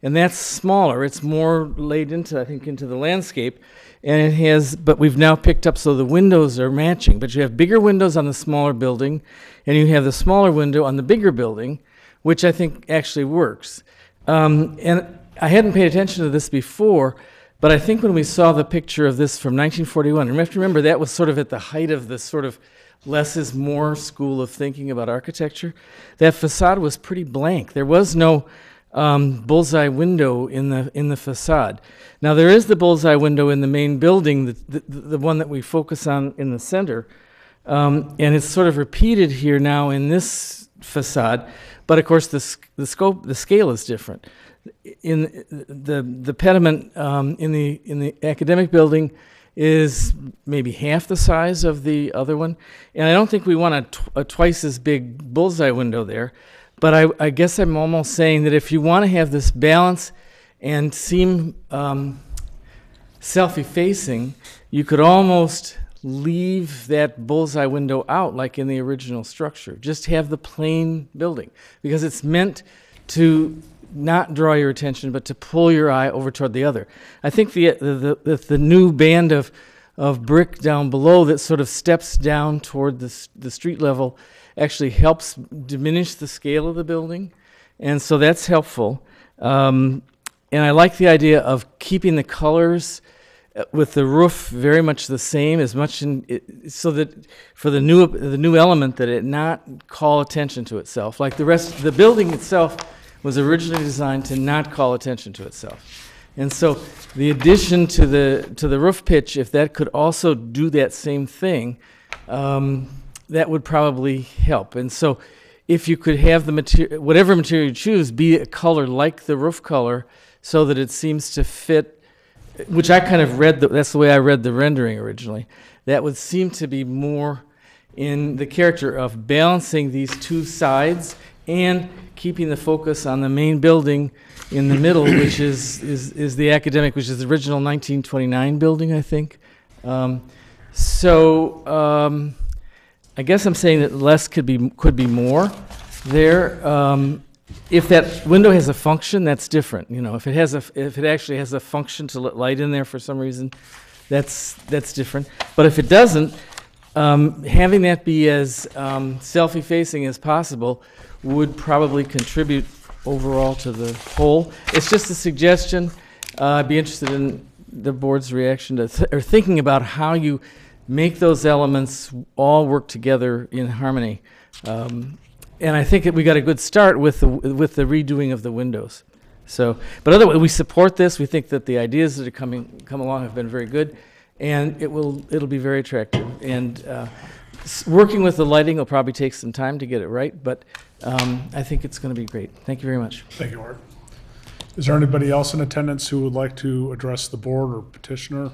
and that's smaller. It's more laid into, I think, into the landscape. And it has, but we've now picked up so the windows are matching. But you have bigger windows on the smaller building, and you have the smaller window on the bigger building, which I think actually works. And I hadn't paid attention to this before, but I think when we saw the picture of this from 1941, and you have to remember that was sort of at the height of the sort of less is more school of thinking about architecture. That facade was pretty blank. There was no bullseye window in the facade. Now there is the bullseye window in the main building, the one that we focus on in the center, and it's sort of repeated here now in this facade. But of course the scale is different. In the pediment in the academic building is maybe half the size of the other one, and I don't think we want a twice as big bullseye window there. But I guess I'm almost saying that if you want to have this balance and seem self-effacing, you could almost leave that bullseye window out like in the original structure. Just have the plain building, because it's meant to not draw your attention, but to pull your eye over toward the other. I think the new band of brick down below that sort of steps down toward the street level actually helps diminish the scale of the building, and so that's helpful. And I like the idea of keeping the colors with the roof very much the same, as much so that for the new element that it not call attention to itself. Like the rest, the building itself was originally designed to not call attention to itself. And so the addition to the roof pitch, if that could also do that same thing, that would probably help. And so if you could have the material, whatever material you choose, be a color like the roof color, so that it seems to fit, which I kind of read, that's the way I read the rendering originally. That would seem to be more in the character of balancing these two sides and keeping the focus on the main building in the middle, which is the academic, which is the original 1929 building, I think. I guess I'm saying that less could be more there. If that window has a function, that's different. You know, if it actually has a function to let light in there for some reason, that's different. But if it doesn't, having that be as self-effacing as possible would probably contribute overall to the whole. It's just a suggestion. I'd be interested in the board's reaction to or thinking about how you make those elements all work together in harmony. And I think that we got a good start with the redoing of the windows. So, but otherwise, we support this. We think that the ideas that are come along have been very good, and it'll be very attractive. And working with the lighting will probably take some time to get it right, but I think it's going to be great. Thank you very much. Thank you, Art. Is there anybody else in attendance who would like to address the board or petitioner?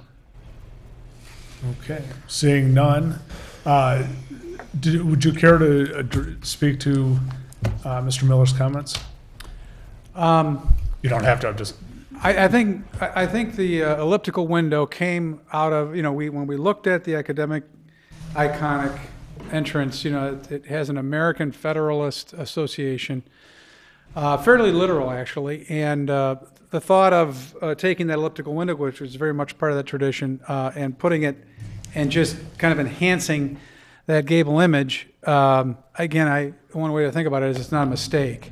Okay, seeing none. Would you care to speak to Mr. Miller's comments? You don't have to. I'm just. I think the elliptical window came out of, when we looked at the academic iconic entrance, it has an American Federalist Association, fairly literal actually, and the thought of taking that elliptical window, which was very much part of that tradition, and putting it and just kind of enhancing that gable image, again, one way to think about it is it's not a mistake.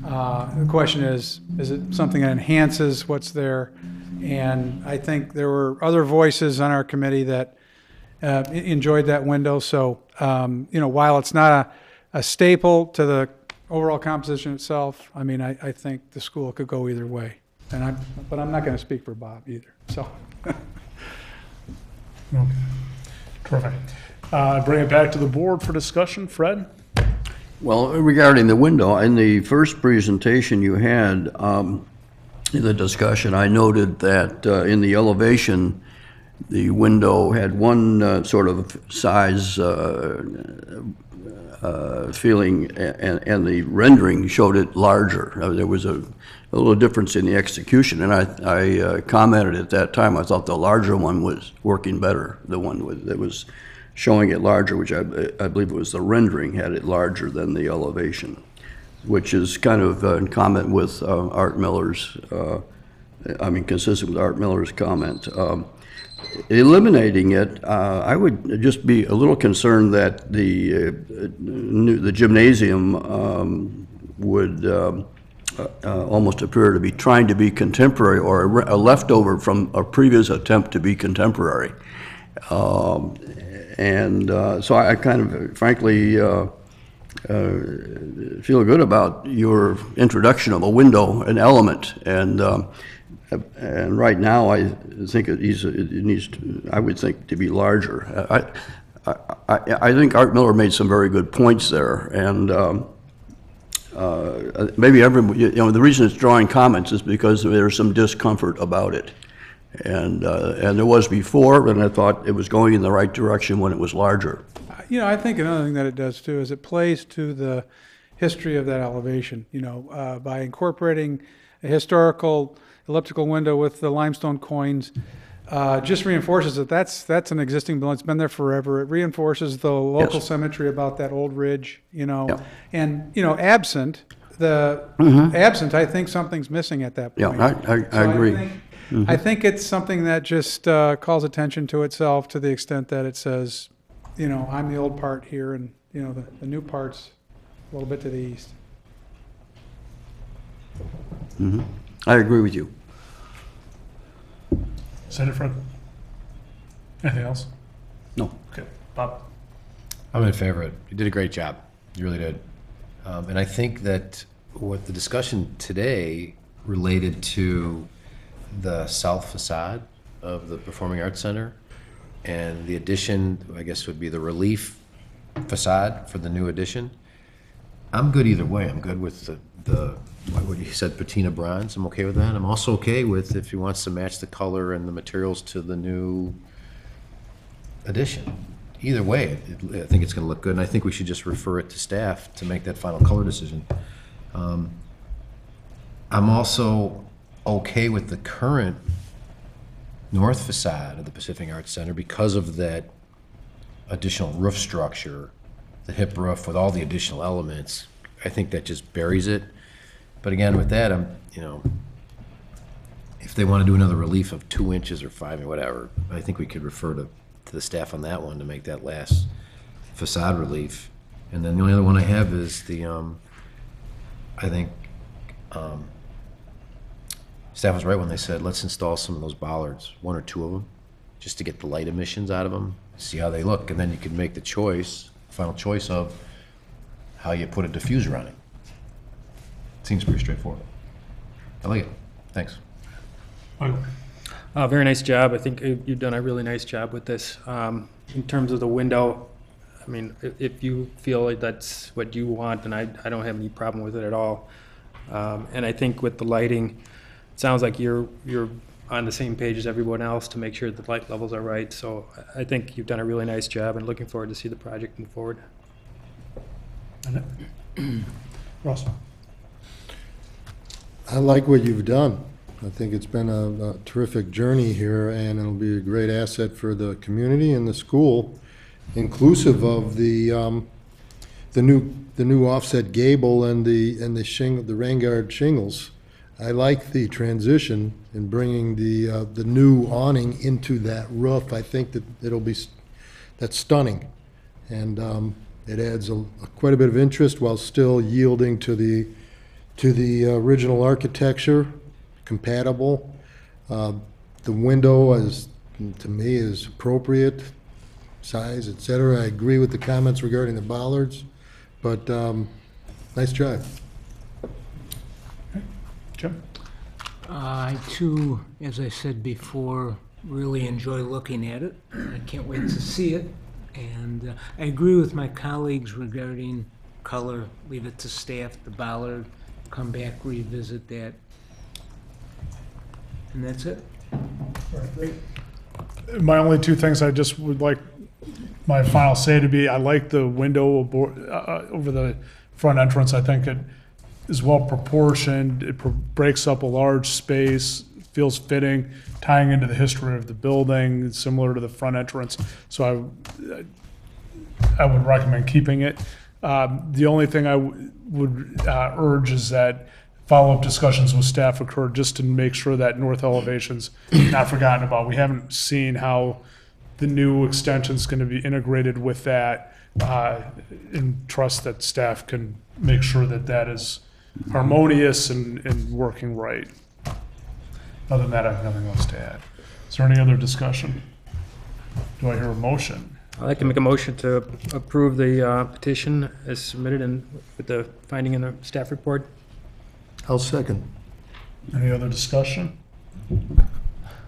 The question is it something that enhances what's there? And I think there were other voices on our committee that enjoyed that window. So, while it's not a staple to the overall composition itself, I mean, I think the school could go either way. But I'm not going to speak for Bob either. So. Okay. Terrific. Bring it back to the board for discussion. Fred? Well, regarding the window, in the first presentation you had, in the discussion, I noted that in the elevation, the window had one sort of size feeling, and the rendering showed it larger. There was a little difference in the execution, and I commented at that time, I thought the larger one was working better, the one that was showing it larger, which I believe it was the rendering had it larger than the elevation, which is kind of in comment with Art Miller's, consistent with Art Miller's comment. Eliminating it, I would just be a little concerned that the gymnasium would almost appear to be trying to be contemporary, or a leftover from a previous attempt to be contemporary. So I kind of, frankly, feel good about your introduction of a window, an element, and right now I think it needs to, I would think, to be larger. I think Art Miller made some very good points there, and maybe the reason it's drawing comments is because there's some discomfort about it. And there was before, and I thought it was going in the right direction when it was larger. I think another thing that it does too is it plays to the history of that elevation. By incorporating a historical elliptical window with the limestone coins, just reinforces that that's an existing building. It's been there forever. It reinforces the local Yes. symmetry about that old ridge, you know. Yeah. And, you know, absent, I think something's missing at that Yeah, point. I So agree. I think it's something that just calls attention to itself to the extent that it says, you know, I'm the old part here and, you know, the new part's a little bit to the east. I agree with you. Is that it, Fred? Anything else? No. Okay, Bob? I'm in favor of it. You did a great job. You really did. And I think that what the discussion today related to the south facade of the Performing Arts Center and the addition, I guess would be the relief facade for the new addition. I'm good either way. I'm good with what you said, patina bronze. I'm okay with that. I'm also okay with if he wants to match the color and the materials to the new addition. Either way, I think it's going to look good, and I think we should just refer it to staff to make that final color decision. I'm also okay with the current north facade of the Pacific Arts Center because of that additional roof structure, the hip roof with all the additional elements. I think that just buries it. But again, with that, if they want to do another relief of 2 inches or 5 or whatever, I think we could refer to the staff on that one to make that last facade relief. And then the only other one I have is the, I think, staff was right when they said, let's install some of those bollards, 1 or 2 of them, just to get the light emissions out of them, see how they look, and then you can make the choice, final choice of how you put a diffuser on it. Seems pretty straightforward. I like it. Thanks. Very nice job. I think you've done a really nice job with this. In terms of the window, I mean, if you feel like that's what you want, then I don't have any problem with it at all. And I think with the lighting, it sounds like you're on the same page as everyone else to make sure the light levels are right. So I think you've done a really nice job and looking forward to see the project move forward. Ross? I like what you've done. I think it's been a terrific journey here, and it'll be a great asset for the community and the school, inclusive of the new offset gable and the shingle, the rain guard shingles. I like the transition in bringing the new awning into that roof. I think that that's stunning, and it adds quite a bit of interest while still yielding to the original architecture, compatible. The window to me is appropriate, size, et cetera. I agree with the comments regarding the bollards, but nice job. Jim? I too, as I said before, really enjoy looking at it. I can't wait to see it. And I agree with my colleagues regarding color. Leave it to staff, the bollard, come back, revisit that. And that's it. My only 2 things I just would like my final say to be, I like the window over the front entrance. I think it is well proportioned. It breaks up a large space, feels fitting, tying into the history of the building, similar to the front entrance. So I would recommend keeping it. The only thing I would urge is that follow-up discussions with staff occur just to make sure that north elevation's not forgotten about. We haven't seen how the new extension's going to be integrated with that, and trust that staff can make sure that that is harmonious and working right. Other than that, I have nothing else to add. Is there any other discussion? Do I hear a motion? I'd like to make a motion to approve the petition as submitted and with the finding in the staff report. I'll second. Any other discussion?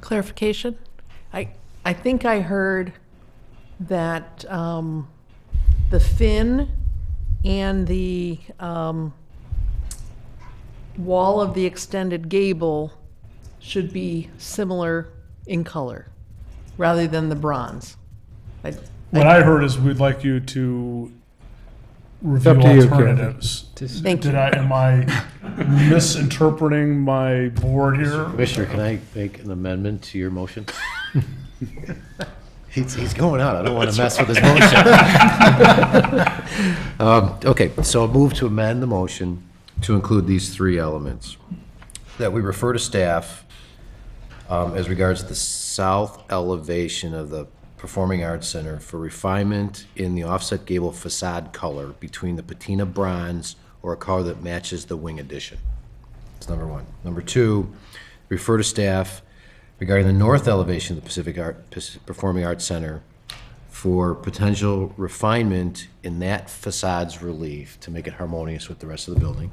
Clarification? I think I heard that the fin and the wall of the extended gable should be similar in color, rather than the bronze. What I heard is we'd like you to review up to you, Kathy. alternatives. Thank you. Am I misinterpreting my board here? Commissioner, can I make an amendment to your motion? He's going out. I don't want to mess with his motion. Okay, so I'll move to amend the motion to include these three elements. That we refer to staff as regards the south elevation of the Performing Arts Center for refinement in the offset gable facade color between the patina bronze or a color that matches the wing addition. That's number one. Number two, refer to staff regarding the north elevation of the Performing Arts Center for potential refinement in that facade's relief to make it harmonious with the rest of the building.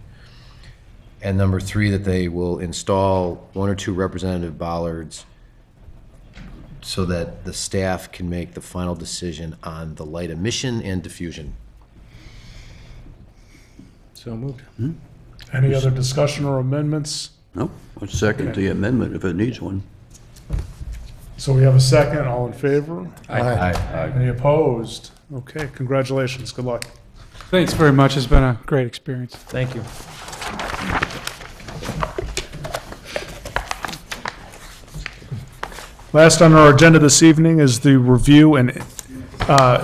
And number three, that they will install 1 or 2 representative bollards so that the staff can make the final decision on the light emission and diffusion. So moved. Any other discussion or amendments? Nope, I'll second the amendment if it needs one. So we have a second, all in favor? Aye. Any opposed? Okay, congratulations, good luck. Thanks very much. It's been a great experience. Thank you. Last on our agenda this evening is the review and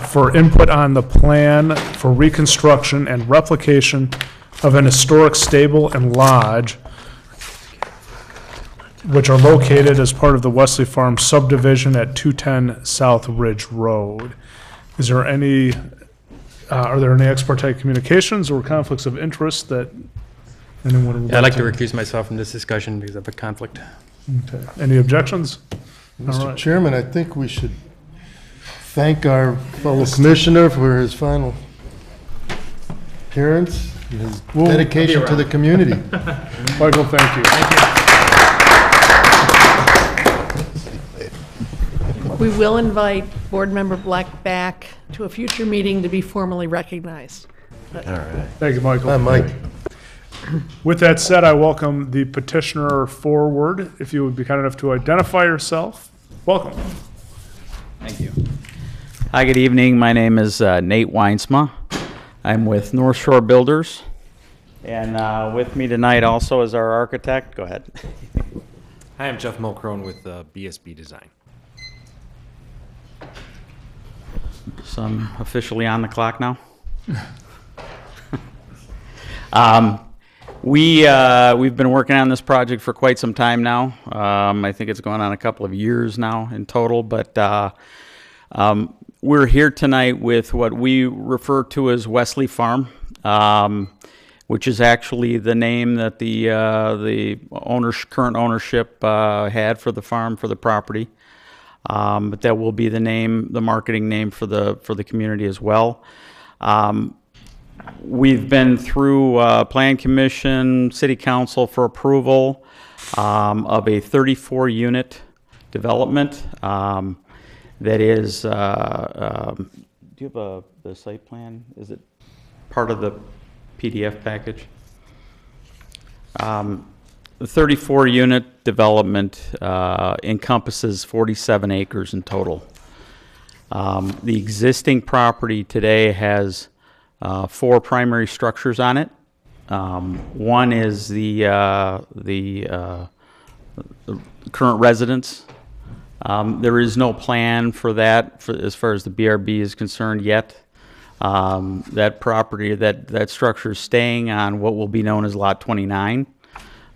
for input on the plan for reconstruction and replication of an historic stable and lodge, which are located as part of the Wesley Farm subdivision at 210 South Ridge Road. Is there any, are there any ex parte communications or conflicts of interest that anyone would I'd like to recuse myself from this discussion because of a conflict. Okay. Any objections? All Mr. right. Chairman, I think we should thank our fellow commissioner for his final appearance, and his dedication to the community. Michael, thank you. We will invite Board Member Black back to a future meeting to be formally recognized. Thank you, Michael. Hi, Mike. With that said, I welcome the petitioner forward. If you would be kind enough to identify yourself. Welcome. Thank you. Hi, good evening. My name is Nate Weinsma. I'm with North Shore Builders. And with me tonight also is our architect. Go ahead. Hi, I'm Jeff Mulcrone with BSB Design. So I'm officially on the clock now. We've been working on this project for quite some time now. I think it's going on a couple of years now in total, but we're here tonight with what we refer to as Wesley Farm, which is actually the name that the current ownership had for the farm, for the property. But that will be the name, the marketing name for the community as well. We've been through Plan Commission, City Council for approval of a 34-unit development that is. Do you have the site plan? Is it part of the PDF package? The 34-unit development encompasses 47 acres in total. The existing property today has 4 primary structures on it. One is the current residence. There is no plan for that as far as the BRB is concerned yet. That property, that structure is staying on what will be known as Lot 29,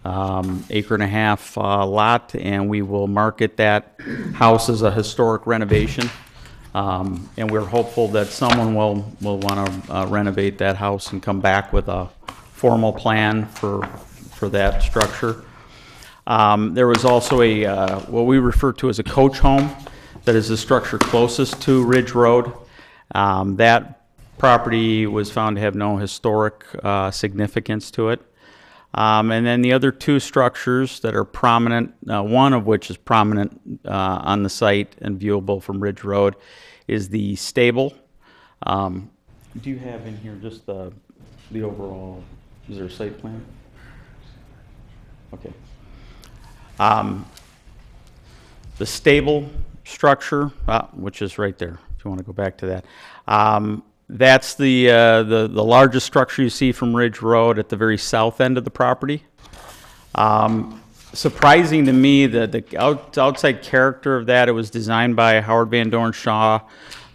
acre and a half lot, and we will market that house as a historic renovation. And we're hopeful that someone will want to renovate that house and come back with a formal plan for that structure. There was also a what we refer to as a coach home that is the structure closest to Ridge Road. That property was found to have no historic significance to it. And then the other 2 structures that are prominent, one of which is prominent on the site and viewable from Ridge Road, is the stable. Do you have in here just the overall, is there a site plan? Okay. The stable structure, which is right there, if you want to go back to that. That's the largest structure you see from Ridge Road at the very south end of the property. surprising to me that the outside character of that, it was designed by Howard Van Dorn Shaw.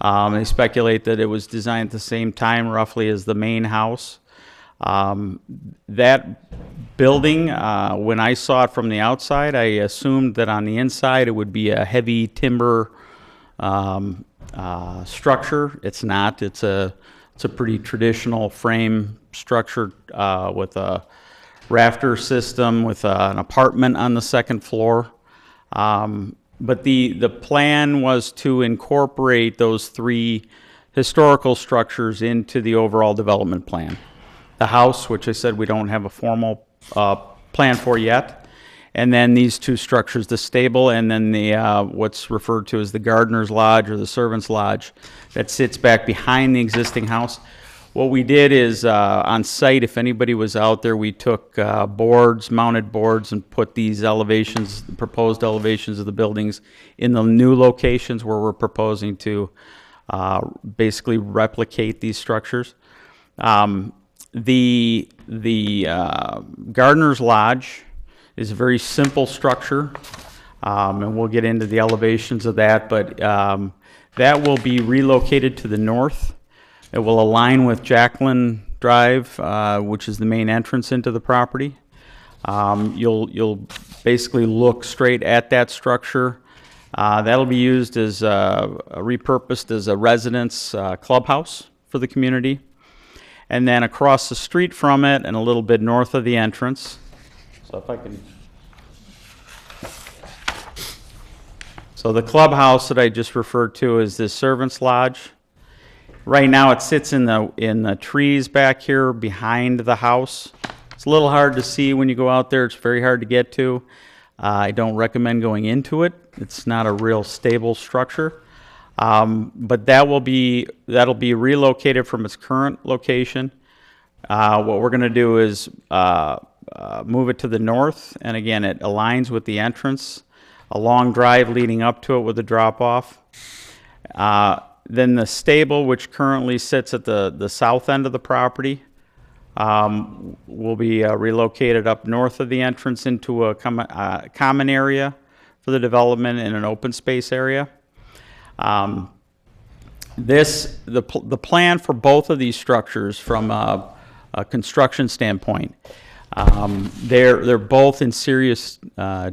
They speculate that it was designed at the same time roughly as the main house. That building, when I saw it from the outside, I assumed that on the inside it would be a heavy timber structure. It's not. It's a pretty traditional frame structure with a rafter system with an apartment on the second floor. But the plan was to incorporate those three historical structures into the overall development plan. The house, which I said we don't have a formal plan for yet, and then these two structures, the stable and then the what's referred to as the gardener's lodge or the servant's lodge that sits back behind the existing house. What we did is on site, if anybody was out there, we took mounted boards, and put these elevations, the proposed elevations of the buildings in the new locations where we're proposing to basically replicate these structures. The gardener's lodge is a very simple structure, and we'll get into the elevations of that, but that will be relocated to the north. It will align with Jacqueline Drive, which is the main entrance into the property. You'll basically look straight at that structure. That'll be used as repurposed as a residence clubhouse for the community. And then across the street from it and a little bit north of the entrance. So if I can. So the clubhouse that I just referred to is this servant's lodge. Right now it sits in the trees back here behind the house. It's a little hard to see when you go out there. It's very hard to get to. I don't recommend going into it. It's not a real stable structure. But that'll be relocated from its current location. What we're going to do is move it to the north, and again, it aligns with the entrance. A long drive leading up to it with a drop-off. Then the stable, which currently sits at the south end of the property, will be relocated up north of the entrance into a common area for the development in an open space area. The plan for both of these structures from a construction standpoint, they're both in serious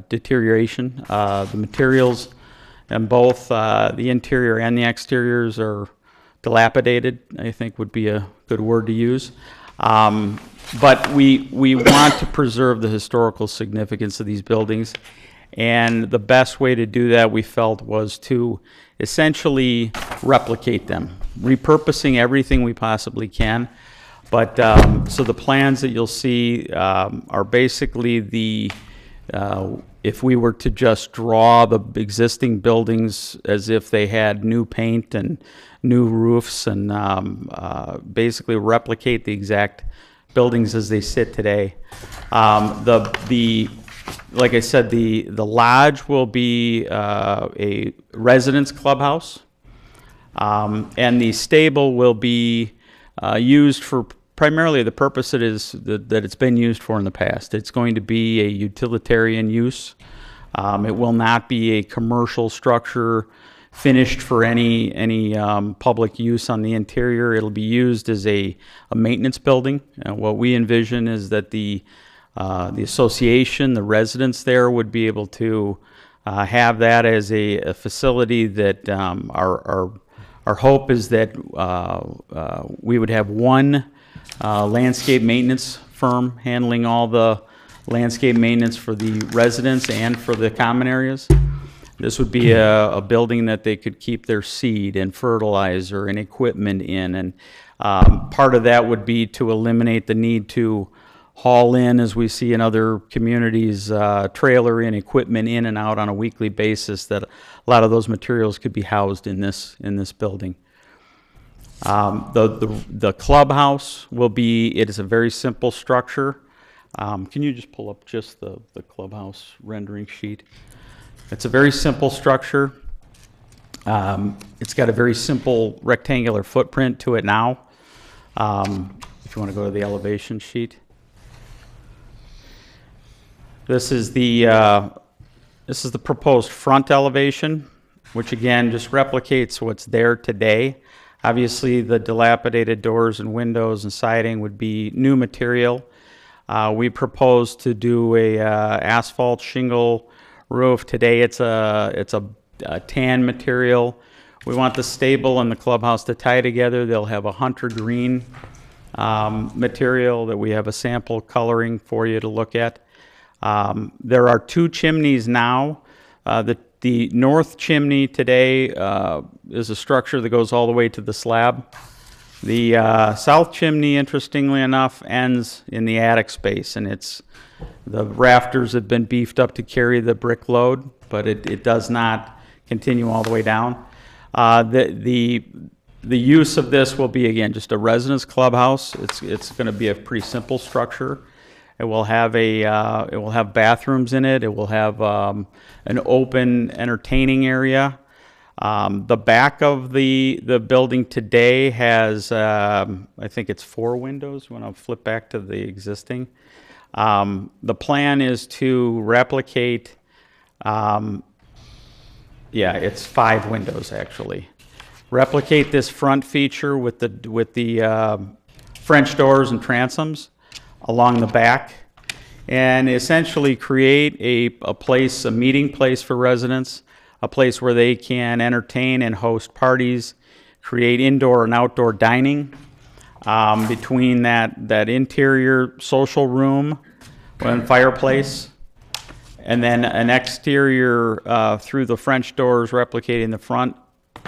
deterioration. The materials and both the interior and the exteriors are dilapidated, I think would be a good word to use. But we want to preserve the historical significance of these buildings, and the best way to do that, we felt, was to essentially replicate them, repurposing everything we possibly can. But so the plans that you'll see are basically if we were to just draw the existing buildings as if they had new paint and new roofs and basically replicate the exact buildings as they sit today. Like I said, the lodge will be a residence clubhouse, and the stable will be used for primarily the purpose that it's been used for in the past. It's going to be a utilitarian use. It will not be a commercial structure finished for any public use on the interior. It'll be used as a maintenance building. What we envision is that the association, the residents there, would be able to have that as a facility that our hope is that we would have one landscape maintenance firm handling all the landscape maintenance for the residents and for the common areas. This would be a building that they could keep their seed and fertilizer and equipment in, and part of that would be to eliminate the need to haul in, as we see in other communities, trailer in equipment in and out on a weekly basis, that a lot of those materials could be housed in this building. The clubhouse will be, it is a very simple structure. Can you just pull up just the clubhouse rendering sheet? It's a very simple structure. It's got a very simple rectangular footprint to it now. If you want to go to the elevation sheet. This is the proposed front elevation, which again just replicates what's there today. Obviously, the dilapidated doors and windows and siding would be new material. We propose to do a asphalt shingle roof. Today, it's a tan material. We want the stable and the clubhouse to tie together. They'll have a hunter green material that we have a sample coloring for you to look at. There are 2 chimneys now. The north chimney today is a structure that goes all the way to the slab. The south chimney, interestingly enough, ends in the attic space, and the rafters have been beefed up to carry the brick load, but it does not continue all the way down. The use of this will be, again, just a residence clubhouse. It's going to be a pretty simple structure. It will have bathrooms in it. It will have an open entertaining area. The back of the building today has, I think it's 4 windows. When I'll flip back to the existing, the plan is to replicate. It's 5 windows actually. Replicate this front feature with the French doors and transoms along the back, and essentially create a meeting place for residents, a place where they can entertain and host parties, create indoor and outdoor dining between that interior social room and fireplace, and then an exterior through the French doors replicating the front,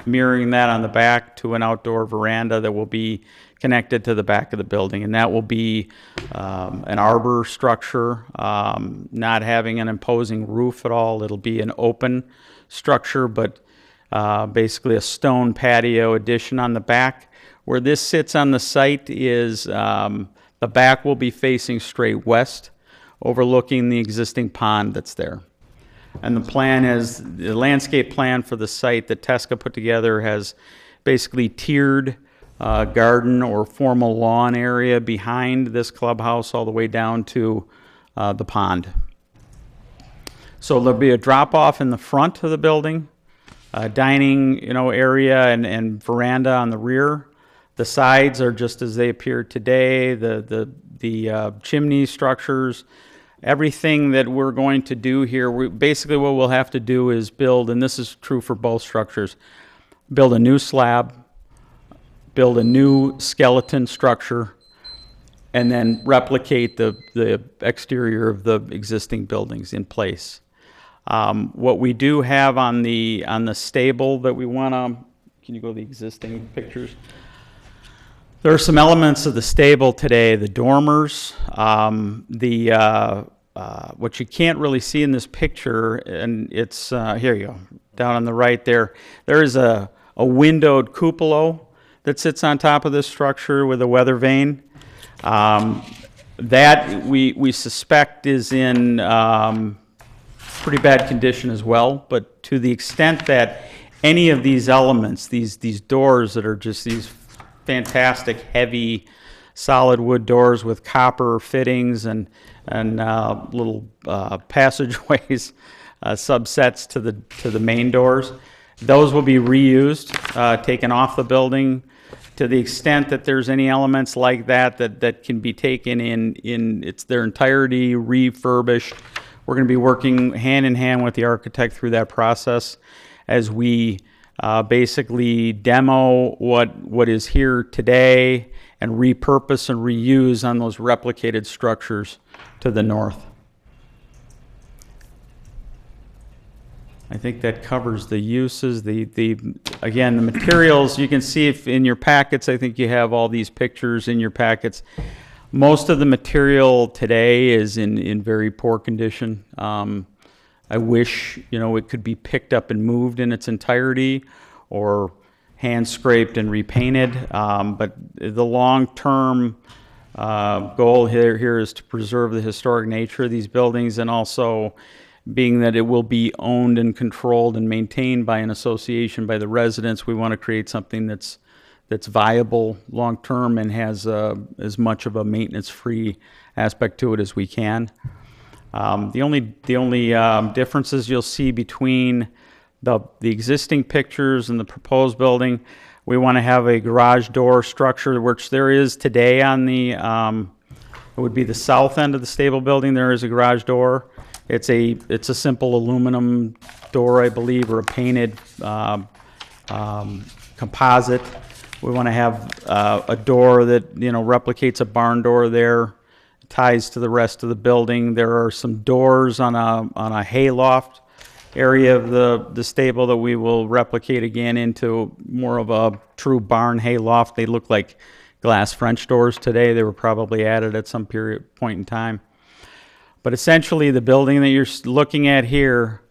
mirroring that on the back to an outdoor veranda that will be connected to the back of the building. And that will be an arbor structure, not having an imposing roof at all. It'll be an open structure, but basically a stone patio addition on the back. Where this sits on the site is the back will be facing straight west, overlooking the existing pond that's there. And the plan is, the landscape plan for the site that Tesca put together has basically tiered garden or formal lawn area behind this clubhouse all the way down to the pond. So there'll be a drop-off in the front of the building, dining area and veranda on the rear. The sides are just as they appear today. The chimney structures, everything that we're going to do here, basically what we'll have to do is build, and this is true for both structures, build a new slab, build a new skeleton structure, and then replicate the exterior of the existing buildings in place. What we do have on the stable that we want to, can you go to the existing pictures? There are some elements of the stable today, the dormers, what you can't really see in this picture, and it's, here you go, down on the right there, there is a windowed cupola that sits on top of this structure with a weather vane. That we suspect is in pretty bad condition as well, but to the extent that any of these elements, these doors that are just these fantastic heavy solid wood doors with copper fittings and little passageways, subsets to the main doors, those will be reused, taken off the building. To the extent that there's any elements like that can be taken in their entirety, refurbished, we're going to be working hand in hand with the architect through that process as we basically demo what is here today and repurpose and reuse on those replicated structures to the north. I think that covers the uses. Again, the materials, you can see if in your packets, I think you have all these pictures in your packets. Most of the material today is in very poor condition. I wish, it could be picked up and moved in its entirety or hand scraped and repainted. But the long-term goal here is to preserve the historic nature of these buildings, and also being that it will be owned and controlled and maintained by an association, by the residents, we want to create something that's viable long-term and has as much of a maintenance-free aspect to it as we can. The only differences you'll see between the existing pictures and the proposed building, we want to have a garage door structure, which there is today on the, it would be the south end of the stable building. There is a garage door. It's a simple aluminum door, I believe, or a painted composite. We want to have a door that, replicates a barn door there, ties to the rest of the building. There are some doors on a hayloft area of the stable that we will replicate again into more of a true barn hayloft. They look like glass French doors today. They were probably added at some point in time. But essentially, the building that you're looking at here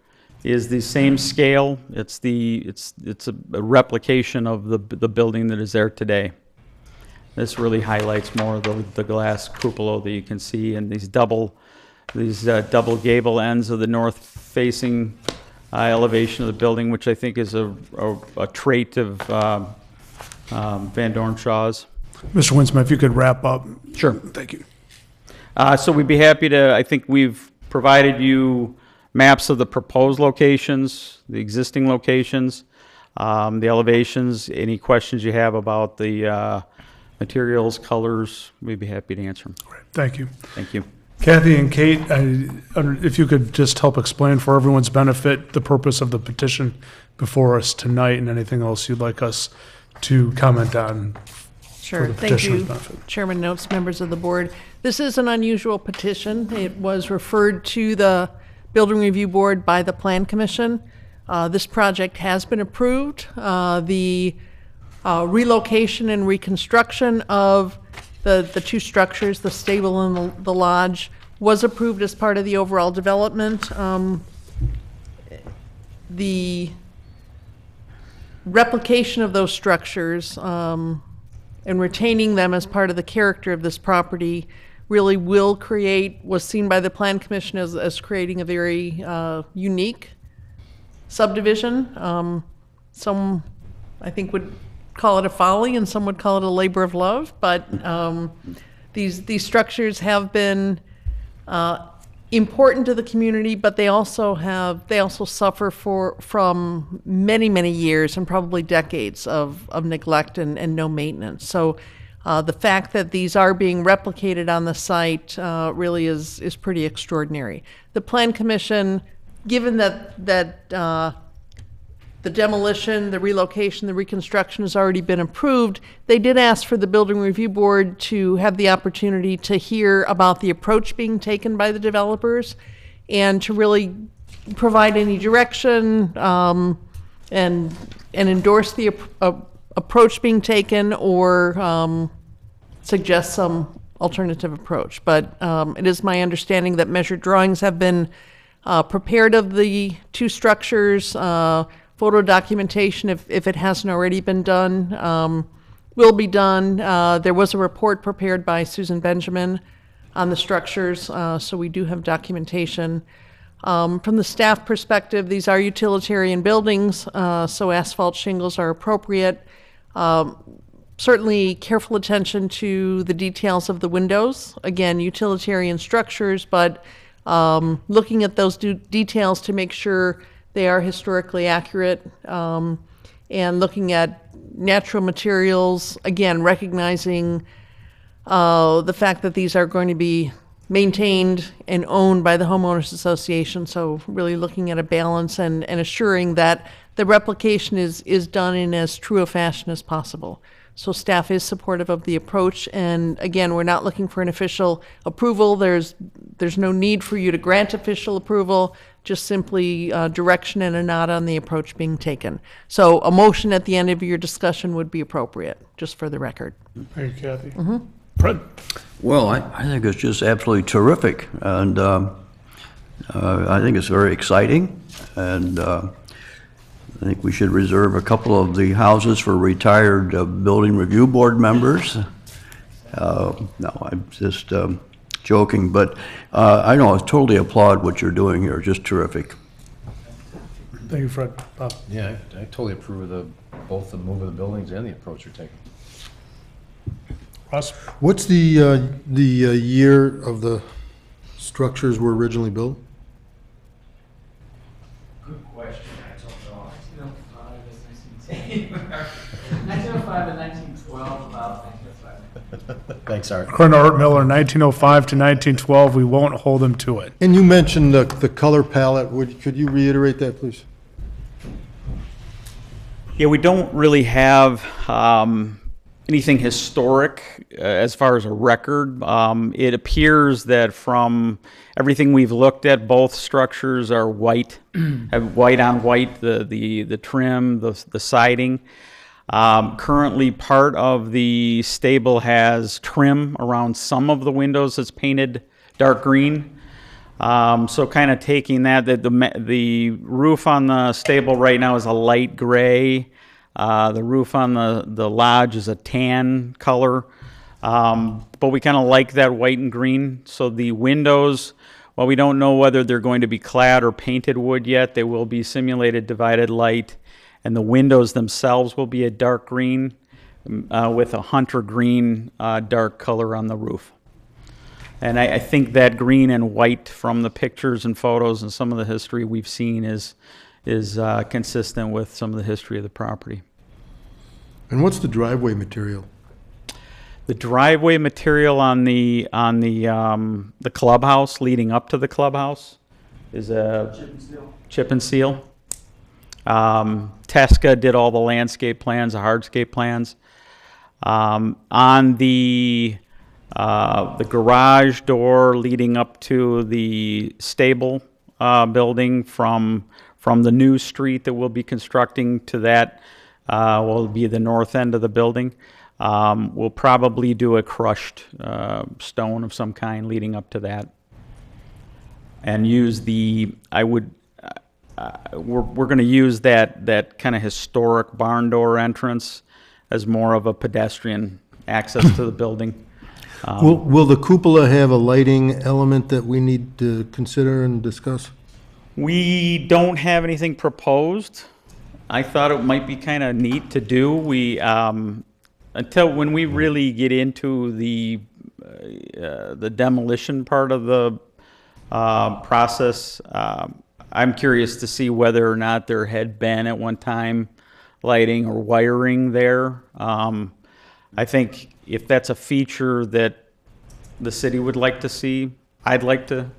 is the same scale. It's a replication of the building that is there today. This really highlights more of the glass cupola that you can see, and these double gable ends of the north-facing elevation of the building, which I think is a trait of Van Dorn Shaw's. Mr. Winsma, if you could wrap up. Sure. Thank you. So we'd be happy to, I think we've provided you maps of the proposed locations, the existing locations, the elevations. Any questions you have about the materials, colors, we'd be happy to answer them. Great. Thank you. Thank you. Kathy and Kate, if you could just help explain for everyone's benefit the purpose of the petition before us tonight and anything else you'd like us to comment on. Sure. For the Thank petitioner's you, benefit. Chairman Notes, members of the board. This is an unusual petition. It was referred to the Building Review Board by the Plan Commission. This project has been approved. The relocation and reconstruction of the two structures, the stable and the lodge, was approved as part of the overall development. The replication of those structures and retaining them as part of the character of this property really was seen by the Plan Commission as creating a very unique subdivision. Some, I think, would call it a folly, and some would call it a labor of love. But these structures have been important to the community, but they also suffer from many years and probably decades of neglect and no maintenance. So the fact that these are being replicated on the site really is pretty extraordinary. The Plan Commission, given that the demolition, the relocation, the reconstruction has already been approved, they did ask for the Building Review Board to have the opportunity to hear about the approach being taken by the developers and to really provide any direction and endorse the approach being taken or suggest some alternative approach. But it is my understanding that measured drawings have been prepared of the two structures. Photo documentation, if it hasn't already been done, will be done. There was a report prepared by Susan Benjamin on the structures, so we do have documentation. From the staff perspective, these are utilitarian buildings, so asphalt shingles are appropriate. Certainly careful attention to the details of the windows. Again, utilitarian structures, but looking at those details to make sure they are historically accurate, and looking at natural materials, again, recognizing the fact that these are going to be maintained and owned by the homeowners association. So really looking at a balance and assuring that the replication is done in as true a fashion as possible. So staff is supportive of the approach, and again, we're not looking for an official approval. There's no need for you to grant official approval, just simply direction and a nod on the approach being taken. So a motion at the end of your discussion would be appropriate, just for the record. Thank you, Kathy. Fred? Well, I think it's just absolutely terrific, and I think it's very exciting, and I think we should reserve a couple of the houses for retired Building Review Board members. No, I'm just joking, but I know I totally applaud what you're doing here. Just terrific. Thank you, Fred. Bob? Yeah, I totally approve of both the move of the buildings and the approach you're taking. Ross? What's the year of the structures were originally built? Good question, I don't know. 1905 and 1912, about 1905. Thanks, Art. According to Art Miller, 1905 to 1912, we won't hold him to it. And you mentioned the color palette. Could you reiterate that, please? Yeah, we don't really have anything historic as far as a record. It appears that from everything we've looked at, both structures are white, have white on white, the trim, the siding. Currently, part of the stable has trim around some of the windows that's painted dark green. So kind of taking that, the roof on the stable right now is a light gray. The roof on the lodge is a tan color. But we kind of like that white and green. So the windows, while we don't know whether they're going to be clad or painted wood yet, they will be simulated divided light. And the windows themselves will be a dark green with a hunter green dark color on the roof. And I think that green and white from the pictures and photos and some of the history we've seen is consistent with some of the history of the property. And what's the driveway material? The driveway material on the clubhouse leading up to the clubhouse is a chip and seal. Tesca did all the landscape plans, the hardscape plans. On the garage door leading up to the stable building from the new street that we'll be constructing to that will be the north end of the building. We'll probably do a crushed stone of some kind leading up to that, and use we're going to use that kind of historic barn door entrance as more of a pedestrian access to the building. Will the cupola have a lighting element that we need to consider and discuss? We don't have anything proposed. I thought it might be kind of neat to do. We until when we really get into the demolition part of the process, I'm curious to see whether or not there had been at one time lighting or wiring there. I think if that's a feature that the city would like to see, I'd like to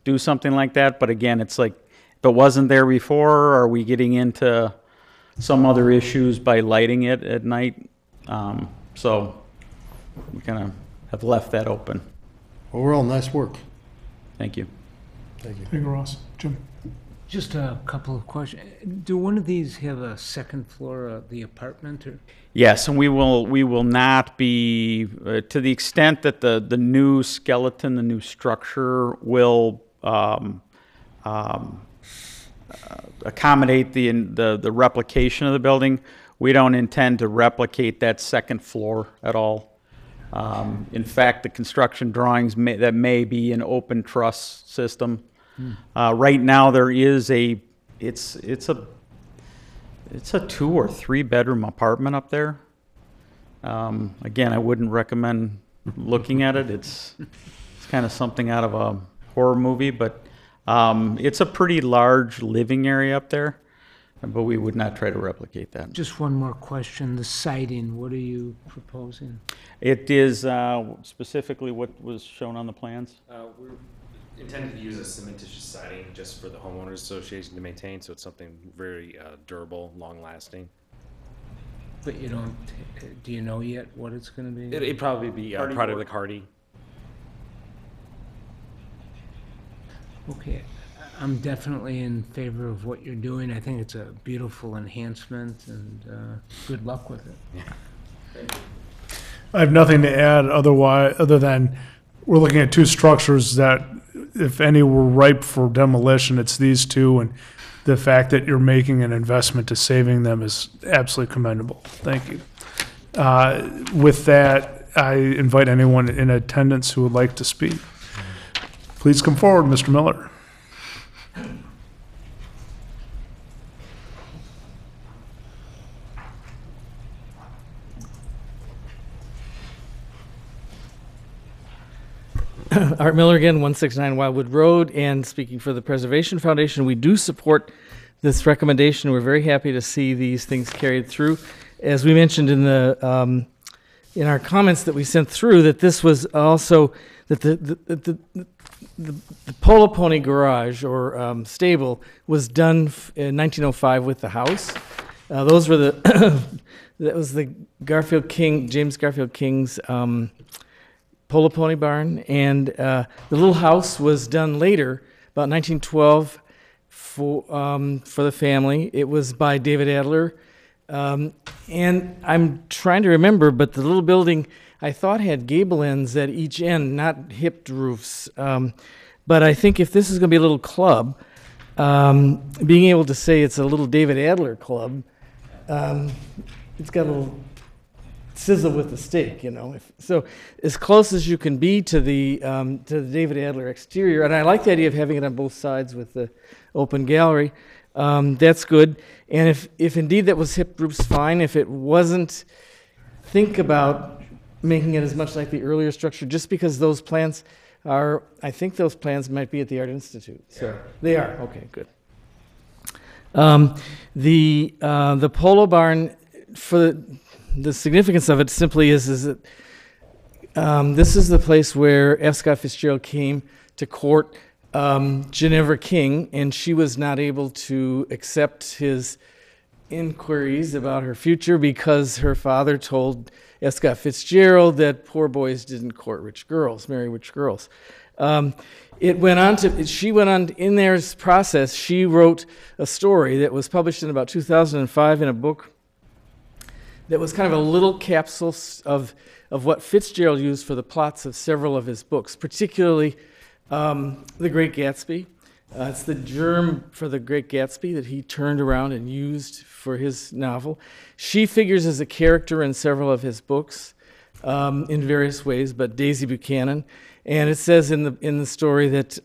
do something like that. But again, it's like, if it wasn't there before, are we getting into some other issues by lighting it at night? So we kind of have left that open. Overall, nice work. Thank you. Thank you. Thank you, Ross. Jim? Just a couple of questions. Do one of these have a second floor, the apartment, or? Yes, and we will not be, to the extent that the new skeleton, the new structure will accommodate the replication of the building. We don't intend to replicate that second floor at all. In fact, the construction drawings that may be an open truss system. Right now, there is it's a 2 or 3 bedroom apartment up there. Again, I wouldn't recommend looking at it. It's kind of something out of a horror movie, but it's a pretty large living area up there. But we would not try to replicate that. Just one more question. The siding, what are you proposing? It is specifically what was shown on the plans. We're intended to use a cementitious siding just for the homeowners association to maintain, so it's something very durable, long-lasting. But you don't, do you know yet what it's going to be? It'd probably be product like Hardy. Okay. I'm definitely in favor of what you're doing. I think it's a beautiful enhancement, and good luck with it. Yeah. I have nothing to add other than we're looking at 2 structures that, if any were ripe for demolition, it's these 2, and the fact that you're making an investment to saving them is absolutely commendable. Thank you. With that, I invite anyone in attendance who would like to speak. Please come forward, Mr. Miller. Art Miller again, 169 Wildwood Road, and speaking for the Preservation Foundation, we do support this recommendation. We're very happy to see these things carried through. As we mentioned in the in our comments that we sent through, that this was also that the Polo Pony garage or stable was done in 1905 with the house. Those were the that was the James Garfield King's Polo Pony barn, and the little house was done later, about 1912, for the family. It was by David Adler. And I'm trying to remember, but the little building I thought had gable ends at each end, not hipped roofs. But I think if this is going to be a little club, being able to say it's a little David Adler club, it's got a little sizzle with the steak, you know. So as close as you can be to the David Adler exterior, and I like the idea of having it on both sides with the open gallery. That's good. And if indeed that was hip roofs, fine. If it wasn't, think about making it as much like the earlier structure, just because those plans are, I think those plans might be at the Art Institute. So they are. Okay, good. The Polo Barn, for the significance of it simply is that this is the place where F. Scott Fitzgerald came to court Ginevra King, and she was not able to accept his inquiries about her future because her father told F. Scott Fitzgerald that poor boys didn't court rich girls, marry rich girls. She went on in their process. She wrote a story that was published in about 2005 in a book that was kind of a little capsule of what Fitzgerald used for the plots of several of his books, particularly The Great Gatsby. It's the germ for The Great Gatsby that he turned around and used for his novel. She figures as a character in several of his books in various ways, but Daisy Buchanan. And it says in the story that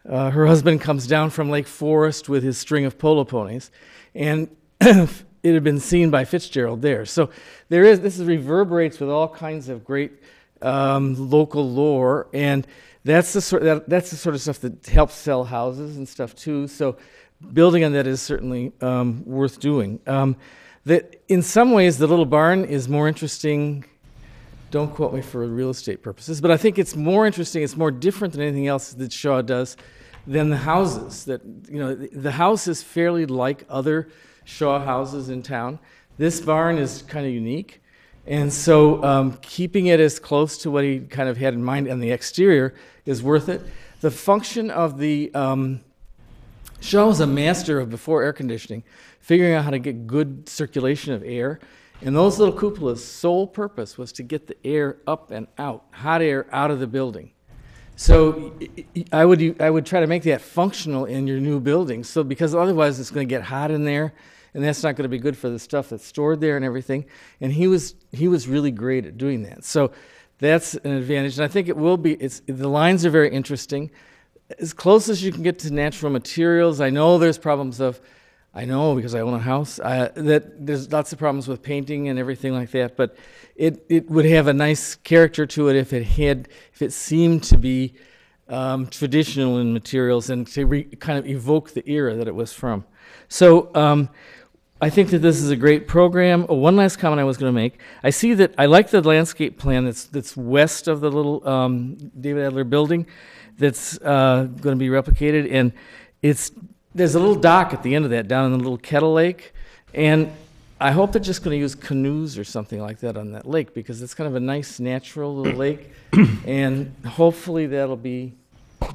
her husband comes down from Lake Forest with his string of polo ponies, and it had been seen by Fitzgerald there. So this reverberates with all kinds of great local lore, and that's the sort of stuff that helps sell houses and stuff too. So building on that is certainly worth doing. That in some ways the little barn is more interesting. Don't quote me for real estate purposes, but I think it's more interesting. It's more different than anything else that Shaw does than the houses. That, you know, the house is fairly like other Shaw houses in town. This barn is kind of unique, and so keeping it as close to what he kind of had in mind on the exterior is worth it. The function of the Shaw was a master of, before air conditioning, figuring out how to get good circulation of air. And those little cupolas' sole purpose was to get the air up and out, hot air out of the building. So I would try to make that functional in your new building. So because otherwise it's going to get hot in there, and that's not going to be good for the stuff that's stored there and everything. And he was really great at doing that. So that's an advantage. And I think it will be. The lines are very interesting. As close as you can get to natural materials. I know there's problems of. I know because I own a house that there's lots of problems with painting and everything like that, but it would have a nice character to it if it seemed to be traditional in materials and to kind of evoke the era that it was from. So I think that this is a great program. Oh, one last comment I was going to make. I see that I like the landscape plan that's west of the little David Adler building that's going to be replicated, and there's a little dock at the end of that down in the little Kettle Lake, and I hope they're just going to use canoes or something like that on that lake because it's kind of a nice natural little lake, and hopefully that'll be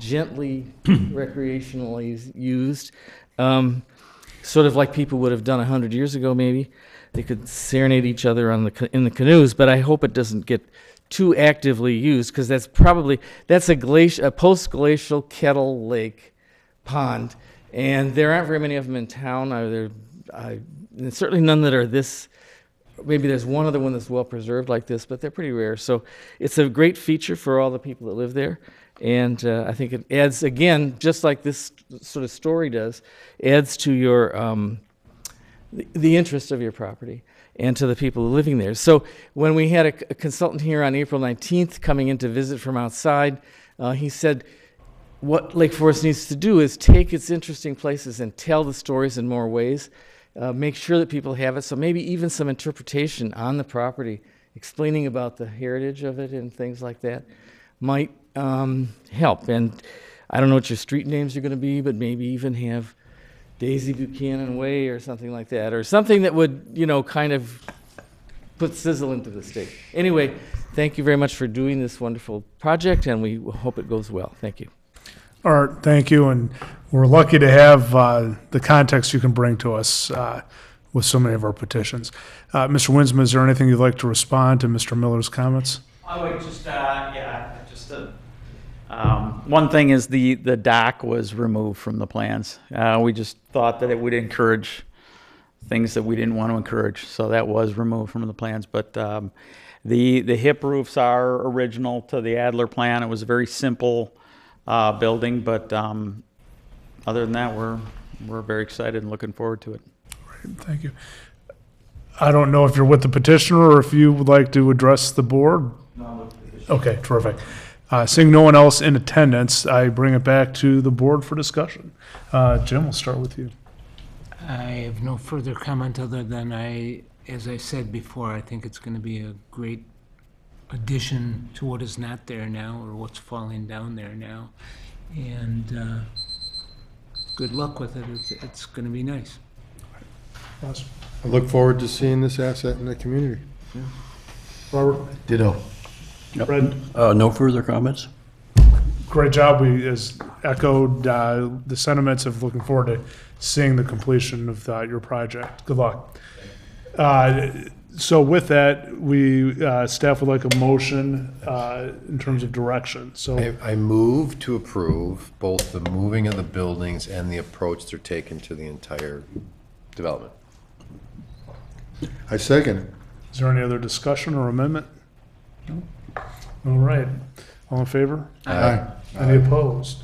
gently recreationally used, sort of like people would have done 100 years ago maybe. They could serenade each other in the canoes, but I hope it doesn't get too actively used because that's a post-glacial Kettle Lake pond. And there aren't very many of them in town. There's certainly none that are this. Maybe there's one other one that's well preserved like this, but they're pretty rare. So it's a great feature for all the people that live there. And I think it adds, again, just like this sort of story does, adds to your the interest of your property and to the people living there. So when we had a consultant here on April 19th coming in to visit from outside, he said, what Lake Forest needs to do is take its interesting places and tell the stories in more ways, make sure that people have it, so maybe even some interpretation on the property, explaining about the heritage of it and things like that might help. And I don't know what your street names are going to be, but maybe even have Daisy Buchanan Way or something like that, or something that would, you know, kind of put sizzle into the state. Anyway, thank you very much for doing this wonderful project, and we hope it goes well. Thank you. Art, thank you, and we're lucky to have the context you can bring to us with so many of our petitions. Mr. Winsman, is there anything you'd like to respond to Mr. Miller's comments? I would just, one thing is the dock was removed from the plans. We just thought that it would encourage things that we didn't want to encourage, so that was removed from the plans. But the hip roofs are original to the Adler plan. It was a very simple building, but other than that, we're very excited and looking forward to it. Great, thank you. I don't know if you're with the petitioner or if you would like to address the board. No, with the petitioner. Okay, terrific. Seeing no one else in attendance, I bring it back to the board for discussion. Jim, we'll start with you. I have no further comment other than as I said before, I think it's going to be a great addition to what is not there now or what's falling down there now. And good luck with it. It's going to be nice. Awesome. I look forward to seeing this asset in the community. Yeah. Robert? Ditto. Fred? No further comments? Great job. We has echoed the sentiments of looking forward to seeing the completion of your project. Good luck. So with that, staff would like a motion in terms of direction. So I move to approve both the moving of the buildings and the approach they're taking to the entire development. I second it. is there any other discussion or amendment? No? All right. All in favor? Aye. Any opposed?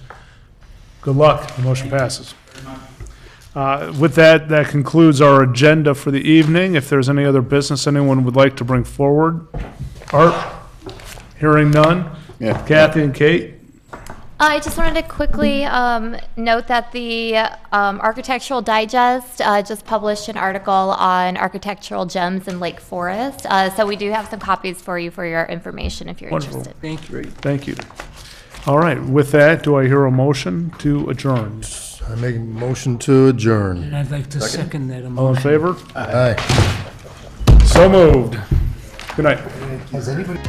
Good luck. The motion passes. With that, that concludes our agenda for the evening. If there's any other business anyone would like to bring forward. Art? Hearing none? Yeah. Kathy and Kate? I just wanted to quickly note that the Architectural Digest just published an article on architectural gems in Lake Forest. So we do have some copies for you for your information if you're Wonderful. interested. Thank you. Thank you. All right. With that, do I hear a motion to adjourn? I make a motion to adjourn. And I'd like to second that emotion. All in favor? Aye. So moved. Good night. Has anybody?